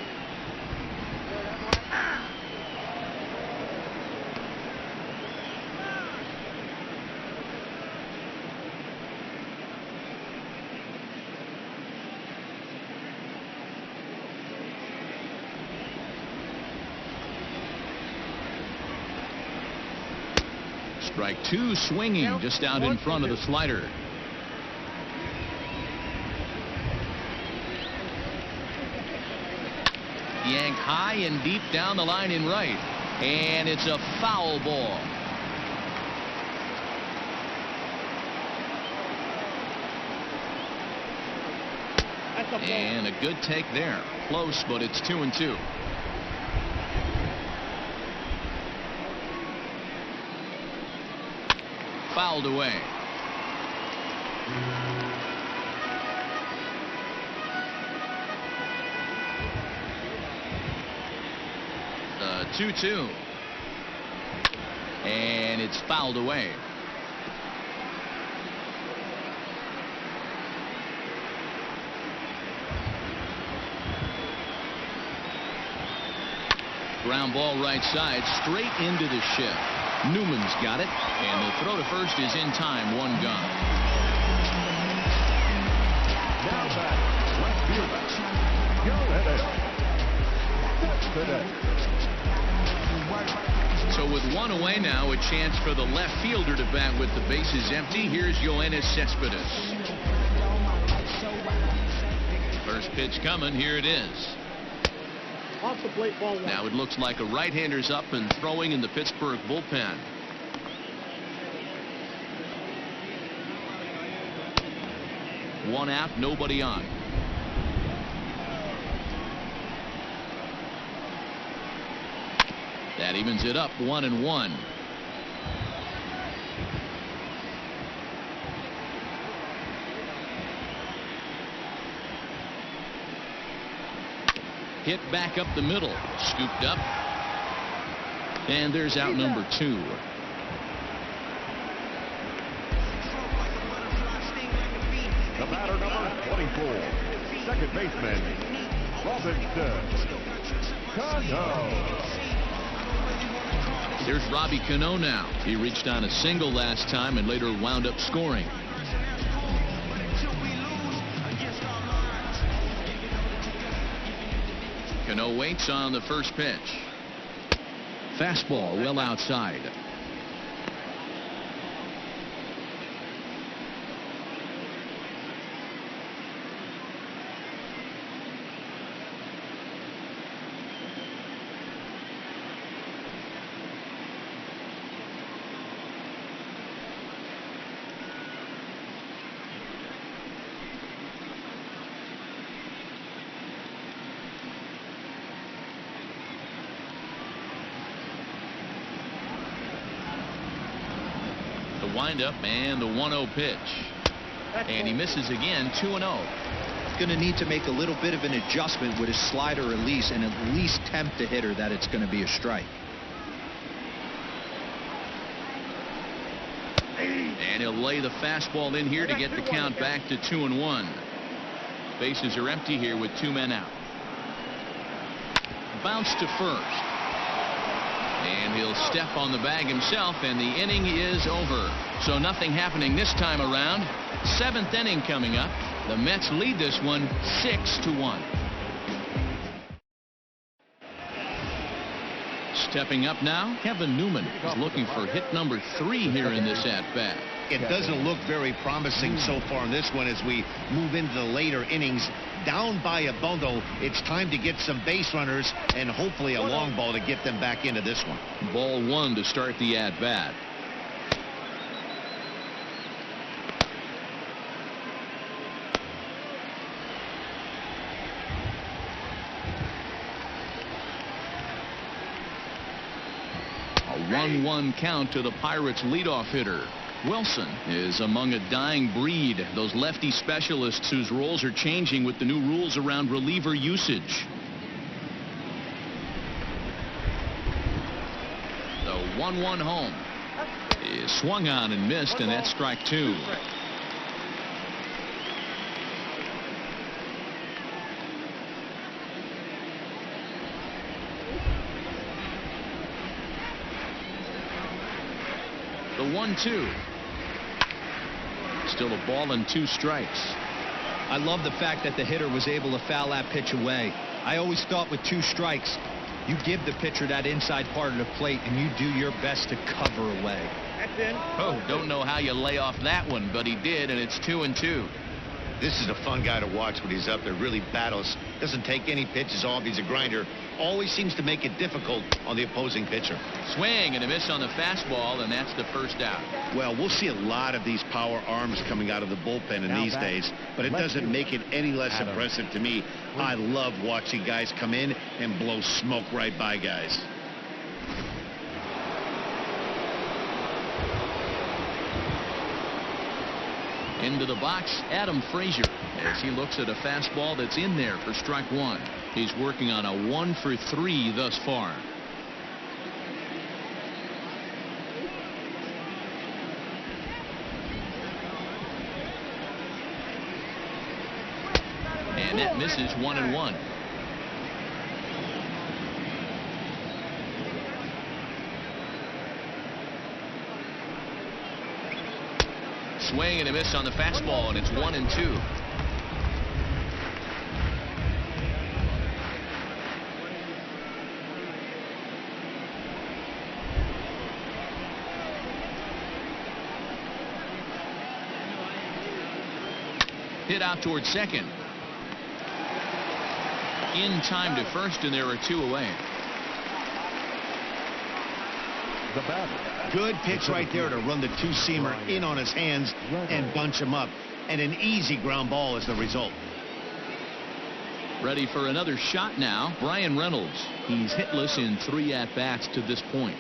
Strike 2 swinging just out in front of the slider. Yanked high and deep down the line in right, and it's a foul ball. And a good take there. Close, but it's 2-2. Fouled away. 2-2. And it's fouled away. Ground ball right side, straight into the shift. Newman's got it, and the throw to first is in time. One gone. Now back, left fielder. Go ahead. So with one away now, a chance for the left fielder to bat with the bases empty. Here's Yoenis Cespedes. First pitch coming. Here it is. Off the plate, ball one. Now it looks like a right-hander's up and throwing in the Pittsburgh bullpen. One out, nobody on. That evens it up, 1-1. Hit back up the middle, scooped up, and there's out number 2. The batter, number 24, second baseman, Robinson Cano. Here's Robbie Cano now. He reached on a single last time and later wound up scoring. Cano waits on the first pitch. Fastball well outside. Windup and the 1-0 pitch, and he misses again. 2-0. Going to need to make a little bit of an adjustment with his slider release and at least tempt the hitter that it's going to be a strike. And he'll lay the fastball in here to get the count back to 2-1. Bases are empty here with 2 men out. Bounce to first. And he'll step on the bag himself, and the inning is over. So nothing happening this time around. 7th inning coming up. The Mets lead this one 6-1. Stepping up now, Kevin Newman is looking for hit number 3 here in this at-bat. It doesn't look very promising so far in this one as we move into the later innings. Down by a bundle, it's time to get some base runners and hopefully a long ball to get them back into this one. Ball 1 to start the at-bat. A 1-1 count to the Pirates leadoff hitter. Wilson is among a dying breed, those lefty specialists whose roles are changing with the new rules around reliever usage. The 1-1 home is swung on and missed, and that's strike 2. The 1-2. Still a ball and 2 strikes. I love the fact that the hitter was able to foul that pitch away. I always thought with 2 strikes, you give the pitcher that inside part of the plate and you do your best to cover away. That's in. Oh, don't know how you lay off that one, but he did, and it's 2-2. This is a fun guy to watch when he's up there. Really battles. Doesn't take any pitches off. He's a grinder. Always seems to make it difficult on the opposing pitcher. Swing and a miss on the fastball, and that's the first out. Well, we'll see a lot of these power arms coming out of the bullpen in these days, but it doesn't make it any less impressive to me. I love watching guys come in and blow smoke right by guys. Into the box, Adam Frazier, as he looks at a fastball that's in there for strike 1. He's working on a 1 for 3 thus far. And that misses 1-1. Swing and a miss on the fastball, and it's 1-2. Hit out towards second. In time to first, and there are 2 away. The batter. Good pitch right there to run the two-seamer in on his hands and bunch him up. And an easy ground ball is the result. Ready for another shot now, Brian Reynolds. He's hitless in 3 at-bats to this point.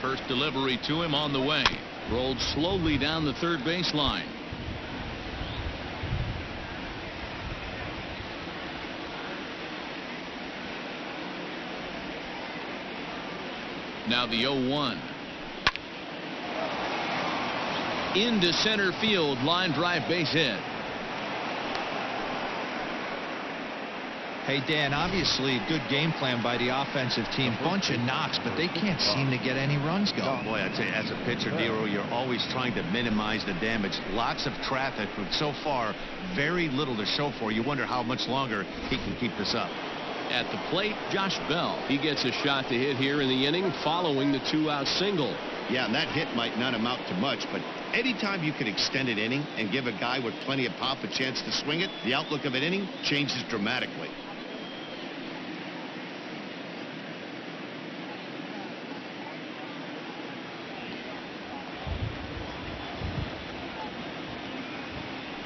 First delivery to him on the way. Rolled slowly down the third baseline. Now the 0-1. Into center field, line drive, base hit. Hey, Dan, obviously a good game plan by the offensive team. Bunch of knocks, but they can't seem to get any runs going. Boy, I'd say as a pitcher, Dero, you're always trying to minimize the damage. Lots of traffic, but so far, very little to show for. You wonder how much longer he can keep this up. At the plate, Josh Bell. He gets a shot to hit here in the inning following the 2-out single. Yeah, and that hit might not amount to much, but anytime you can extend an inning and give a guy with plenty of pop a chance to swing it, the outlook of an inning changes dramatically.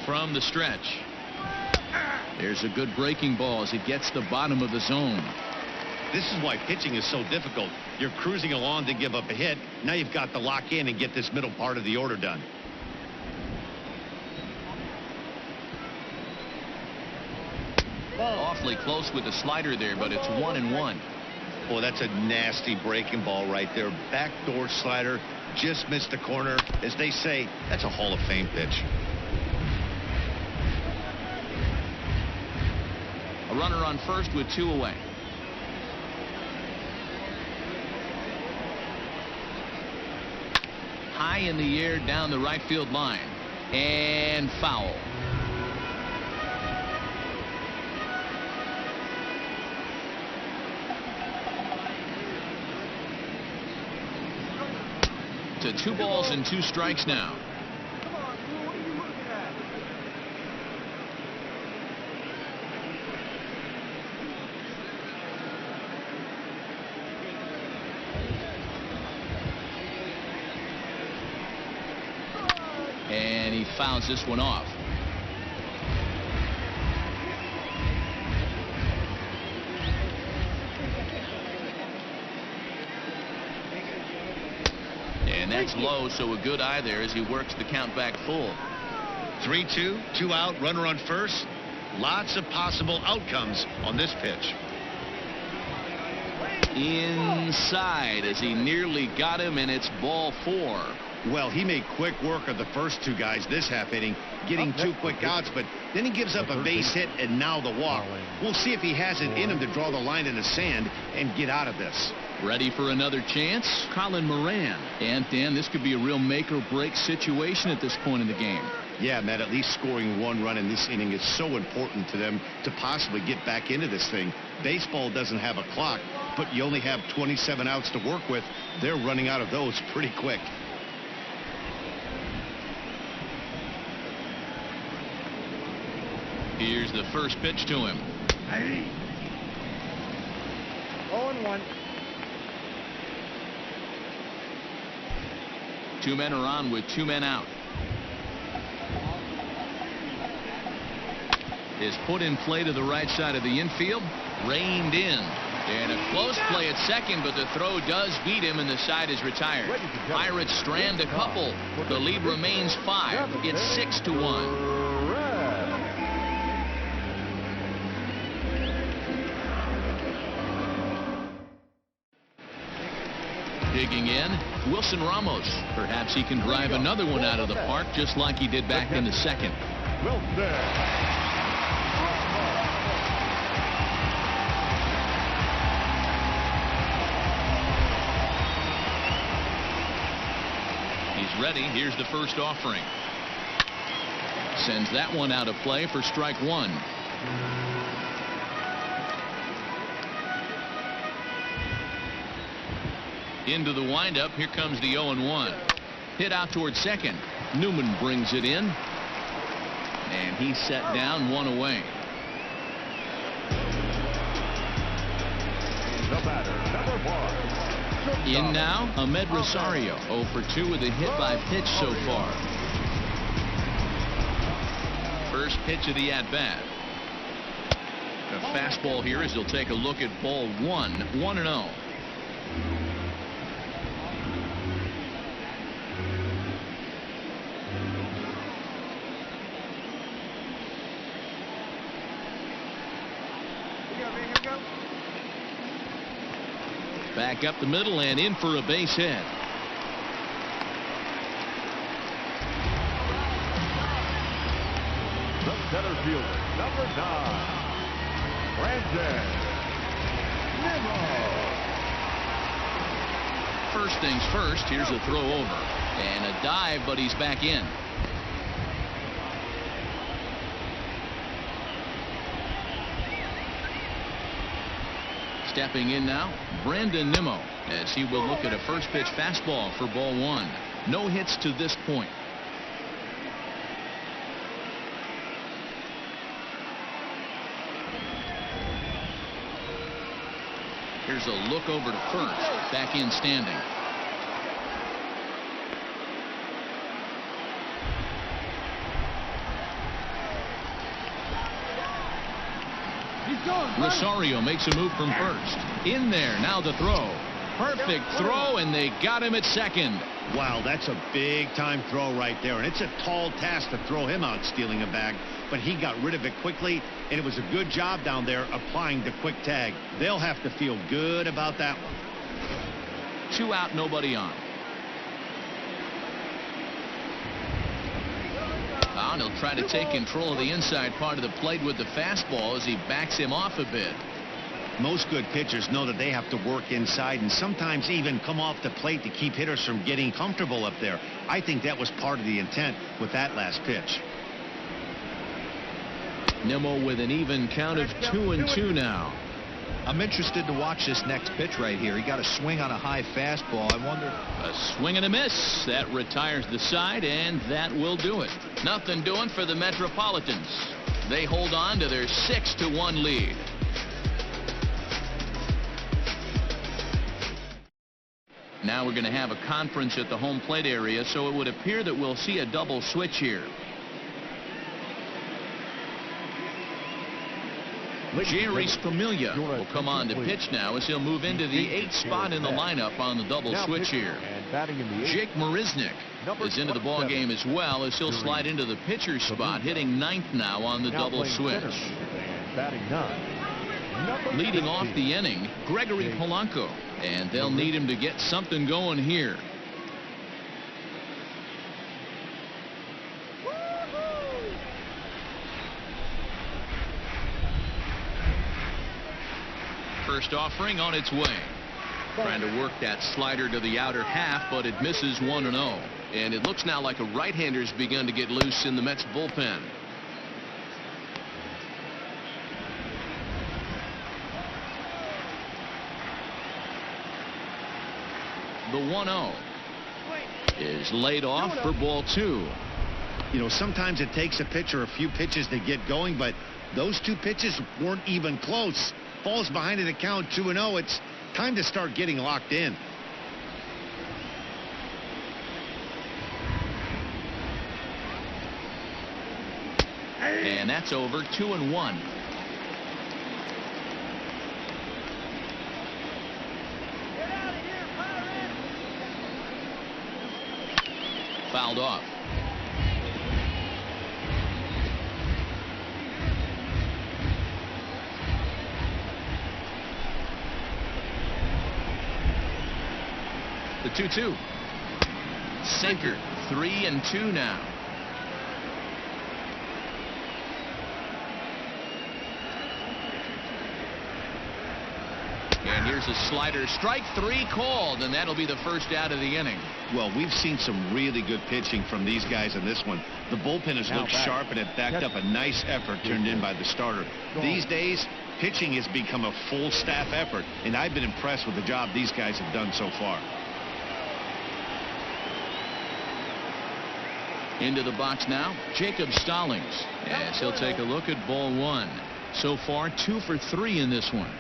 From the stretch. There's a good breaking ball as it gets the bottom of the zone. This is why pitching is so difficult. You're cruising along to give up a hit. Now you've got to lock in and get this middle part of the order done. Awfully close with the slider there, but it's 1-1. Boy, that's a nasty breaking ball right there. Backdoor slider, just missed the corner. As they say, that's a Hall of Fame pitch. A runner on first with 2 away. High in the air down the right field line. And foul. To 2 balls and 2 strikes now. And he fouls this one off. And that's low, so a good eye there as he works the count back full. 3-2, 2 out, runner on first. Lots of possible outcomes on this pitch. Inside as he nearly got him, and it's ball 4. Well, he made quick work of the first 2 guys this half inning, getting 2 quick outs, but then he gives up a base hit and now the walk. We'll see if he has it in him to draw the line in the sand and get out of this. Ready for another chance? Colin Moran. And Dan, this could be a real make or break situation at this point in the game. Yeah, Matt, at least scoring 1 run in this inning is so important to them to possibly get back into this thing. Baseball doesn't have a clock, but you only have 27 outs to work with. They're running out of those pretty quick. Here's the first pitch to him. 0-1. 2 men are on with 2 men out. Is put in play to the right side of the infield. Reined in. And a close play at second, but the throw does beat him, and the side is retired. Pirates strand a couple. The lead remains 5. It's 6-1. digging in, Wilson Ramos. Perhaps he can drive another one out of the park just like he did back in the second. He's ready. Here's the first offering. Sends that one out of play for strike one. Into the windup. Here comes the 0-1. Hit out towards second. Newman brings it in. And he's set down, one away. The batter, number 1. In now, Ahmed Rosario. 0 for 2 with a hit by pitch so far. First pitch of the at-bat. A fastball here as he'll take a look at ball 1. 1-0. Back up the middle and in for a base hit. The center fielder, number 9, Brandon Nimmo. First things first, here's a throw over. And a dive, but he's back in. Stepping in now, Brandon Nimmo, as he will look at a first pitch fastball for ball 1. No hits to this point. Here's a look over to first. Back in standing. Rosario makes a move from first. In there, now the throw. Perfect throw, and they got him at second. Wow, that's a big-time throw right there, and it's a tall task to throw him out stealing a bag, but he got rid of it quickly, and it was a good job down there applying the quick tag. They'll have to feel good about that one. 2 out, nobody on. And he'll try to take control of the inside part of the plate with the fastball as he backs him off a bit. Most good pitchers know that they have to work inside and sometimes even come off the plate to keep hitters from getting comfortable up there. I think that was part of the intent with that last pitch. Nimmo with an even count of 2-2 now. I'm interested to watch this next pitch right here. He got a swing on a high fastball. I wonder. A swing and a miss. That retires the side, and that will do it. Nothing doing for the Metropolitans. They hold on to their 6-1 lead. Now we're going to have a conference at the home plate area, so it would appear that we'll see a double switch here. Jerry Spamiglia will come on to pitch now as he'll move into the 8th spot in the lineup on the double switch here. Jake Marisnick is into the ball game as well as he'll slide into the pitcher's spot, hitting 9th now on the double switch. Leading off the inning, Gregory Polanco, and they'll need him to get something going here. First offering on its way. Trying to work that slider to the outer half, but it misses 1-0. And it looks now like a right-hander's begun to get loose in the Mets bullpen. The 1-0 is laid off for ball 2. You know, sometimes it takes a pitcher a few pitches to get going, but those 2 pitches weren't even close. Falls behind in the count 2-0. It's time to start getting locked in. And that's over. 2-1. Fouled off. 2-2. Sinker. 3-2 now. And here's a slider. Strike 3 called, and that'll be the first out of the inning. Well, we've seen some really good pitching from these guys in this one. The bullpen has looked sharp, and it backed up a nice effort turned in by the starter. These days, pitching has become a full staff effort, and I've been impressed with the job these guys have done so far. Into the box now, Jacob Stallings, as he'll take a look at ball 1. So far, 2 for 3 in this one.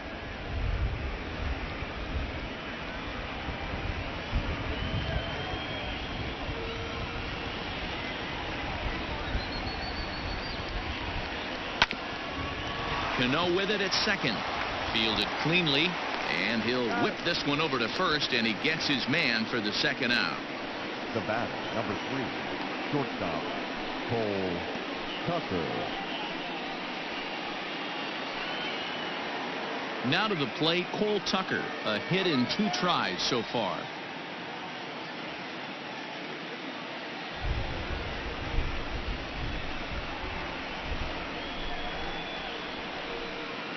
Cano with it at second. Fielded cleanly, and he'll whip this one over to first, and he gets his man for the second out. The bat, number 3, shortstop, Cole Tucker. Now to the plate, Cole Tucker. A hit in 2 tries so far.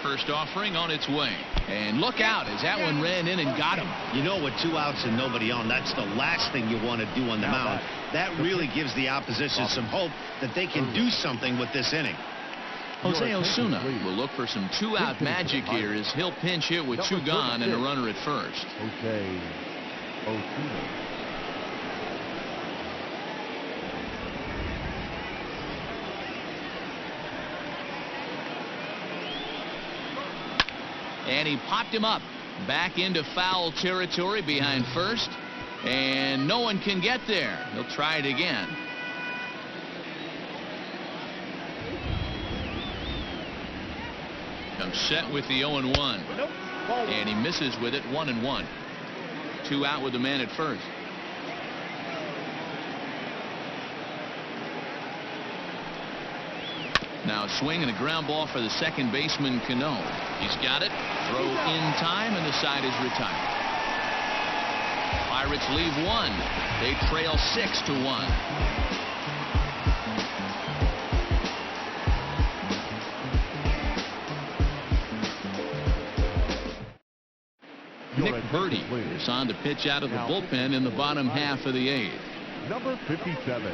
First offering on its way. And look out as that one ran in and got him. You know, with 2 outs and nobody on, that's the last thing you want to do on the mound. That really gives the opposition some hope that they can do something with this inning. Jose Osuna will look for some 2-out magic here as he'll pinch hit with 2 gone and a runner at first. Jose Osuna. And he popped him up back into foul territory behind first, and no one can get there. He'll try it again. Comes set with the 0-1, and he misses with it. 1-1. 2 out with the man at first. Now a swing and a ground ball for the second baseman, Cano. He's got it. Throw in time, and the side is retired. Pirates leave 1. They trail 6-1. Nick Birdie is on to pitch out of the bullpen in the bottom half of the 8th. Number 57.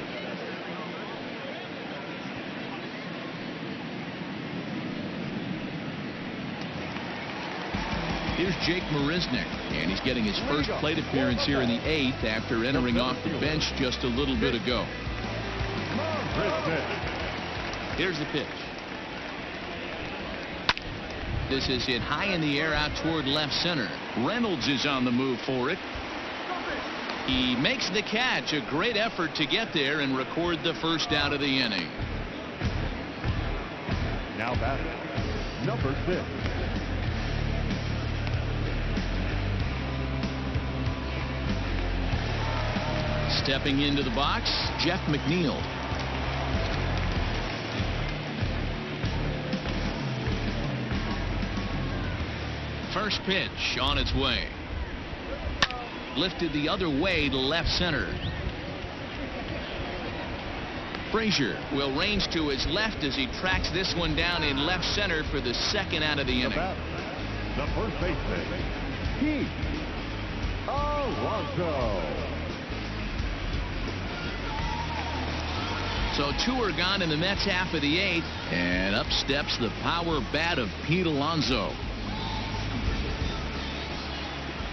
Here's Jake Marisnick, and he's getting his first plate appearance here in the 8th after entering off the bench just a little bit ago. Here's the pitch. This is hit high in the air out toward left center. Reynolds is on the move for it. He makes the catch. A great effort to get there and record the first out of the inning. Now batting, number 6. Stepping into the box, Jeff McNeil. First pitch on its way. Lifted the other way to left center. Frazier will range to his left as he tracks this one down in left center for the second out of the inning. The first baseman, Keith Alonso. So 2 are gone in the Mets half of the 8th, and up steps the power bat of Pete Alonso.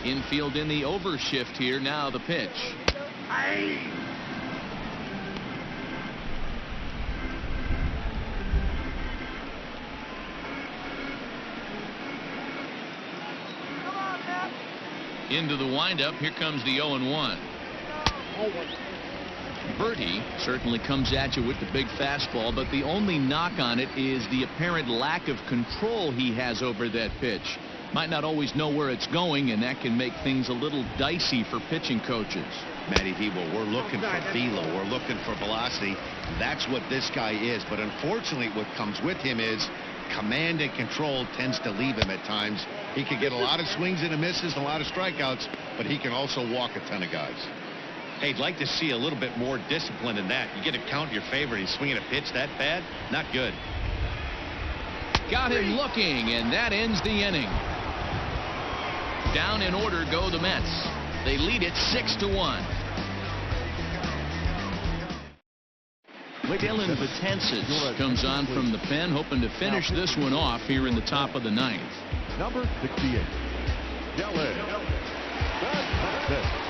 Infield in the overshift here. Now the pitch. Into the windup. Here comes the 0-1. Birdie certainly comes at you with the big fastball, but the only knock on it is the apparent lack of control he has over that pitch. Might not always know where it's going, and that can make things a little dicey for pitching coaches. Matty Hebo, we're looking for velo. We're looking for velocity. That's what this guy is. But unfortunately, what comes with him is command and control tends to leave him at times. He can get a lot of swings and misses and a lot of strikeouts, but he can also walk a ton of guys. Hey, I'd like to see a little bit more discipline in that. You get a count in your favor, he's swinging a pitch that bad? Not good. Got him looking, and that ends the inning. Down in order go the Mets. They lead it 6-1. Dylan Betances comes on from the pen, hoping to finish this one off here in the top of the ninth. Number 68, Dylan Betances.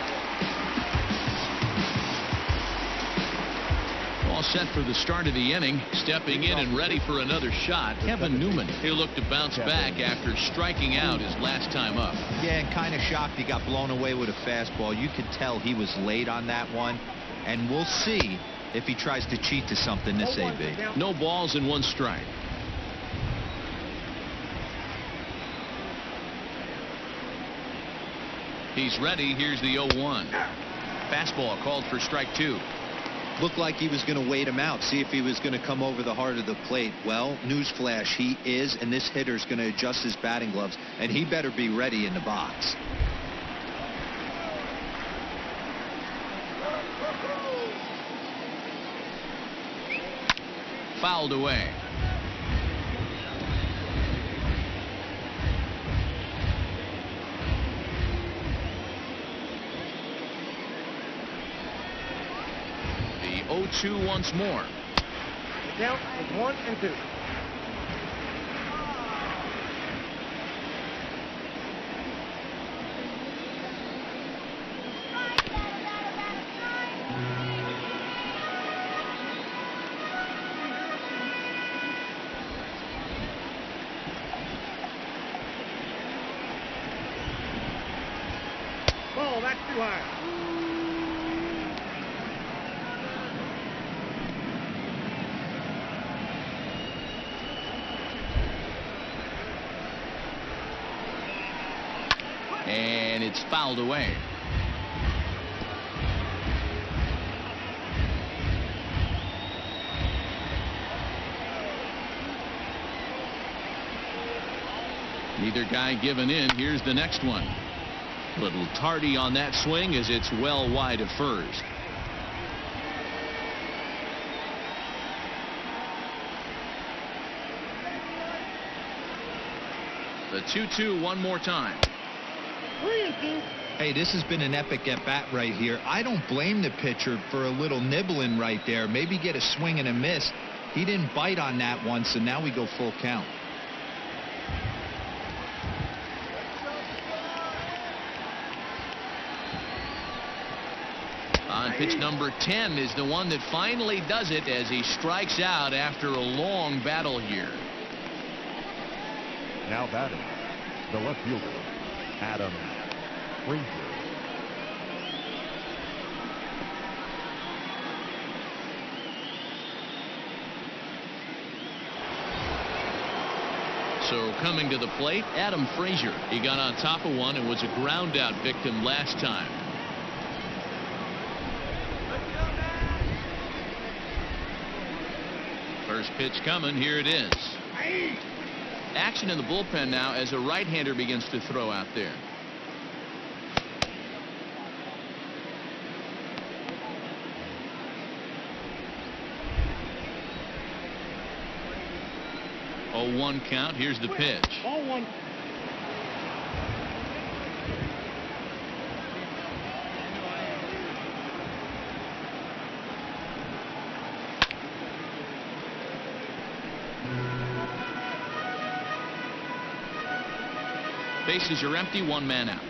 All set for the start of the inning. Stepping in and ready for another shot, Kevin Newman. He'll look to bounce back after striking out his last time up. Yeah, and kind of shocked he got blown away with a fastball. You could tell he was late on that one, and we'll see if he tries to cheat to something this AB. No balls and 1 strike. He's ready. Here's the 0-1. Fastball called for strike 2. Looked like he was going to wait him out, see if he was going to come over the heart of the plate. Well, newsflash, he is, and this hitter's going to adjust his batting gloves, and he better be ready in the box. Fouled away. The 0-2 once more. The count is 1-2. Oh, that's too high. And it's fouled away. Neither guy giving in. Here's the next one. Little tardy on that swing as it's well wide of first. The 2-2 one more time. 3-2. Hey, this has been an epic at-bat right here. I don't blame the pitcher for a little nibbling right there. Maybe get a swing and a miss. He didn't bite on that one, so now we go full count. On pitch number 10 is the one that finally does it as he strikes out after a long battle here. Now batting, the left fielder, Adam Frazier. So coming to the plate, Adam Frazier. He got on top of one and was a ground out victim last time. First pitch coming. Here it is. Action in the bullpen now as a right-hander begins to throw out there. Oh, 1 count. Here's the pitch. Ball 1. Bases are empty. 1 man out.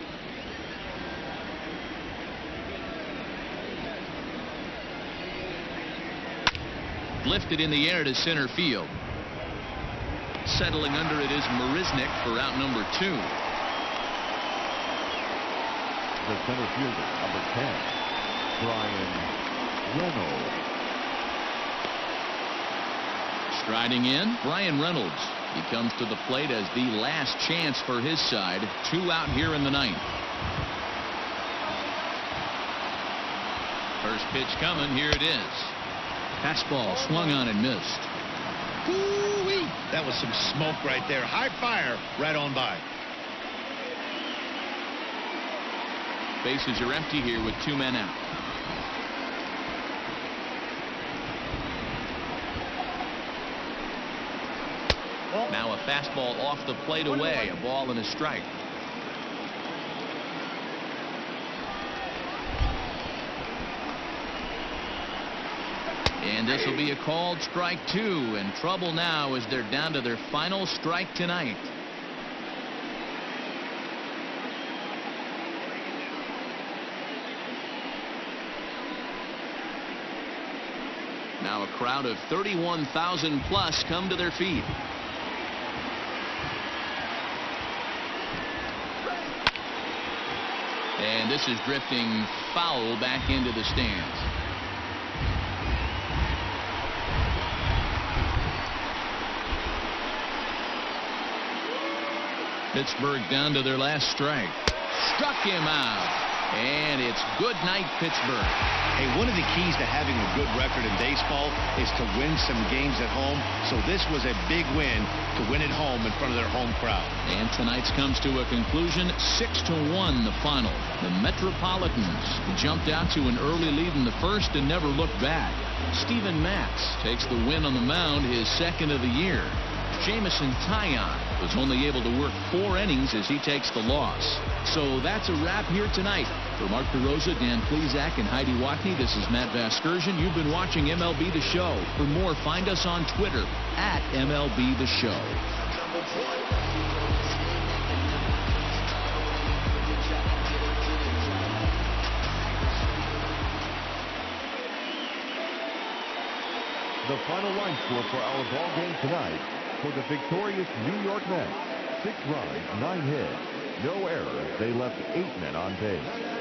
Lifted in the air to center field. Settling under it is Marisnik for out number 2. The center fielder, number 10, Brian Reynolds. Striding in, Brian Reynolds. He comes to the plate as the last chance for his side. 2 out here in the 9th. First pitch coming. Here it is. Fastball swung on and missed. Ooh-wee. That was some smoke right there. High fire right on by. Bases are empty here with 2 men out. Now a fastball off the plate away. A ball and a strike. And this will be a called strike 2. And trouble now as they're down to their final strike tonight. Now a crowd of 31,000 plus come to their feet. And this is drifting foul back into the stands. Pittsburgh down to their last strike. Struck him out. And it's good night, Pittsburgh. Hey, one of the keys to having a good record in baseball is to win some games at home. So this was a big win to win at home in front of their home crowd. And tonight's comes to a conclusion. 6-1 the final. The Metropolitans jumped out to an early lead in the first and never looked back. Steven Matz takes the win on the mound, his second of the year. Jamison Taillon was only able to work 4 innings as he takes the loss. So that's a wrap here tonight. For Mark DeRosa, Dan Plesac, and Heidi Watney, this is Matt Vasgersian. You've been watching MLB The Show. For more, find us on Twitter at MLB The Show. The final line score for our ball game tonight: for the victorious New York Mets, 6 runs, 9 hits, no errors. They left 8 men on base.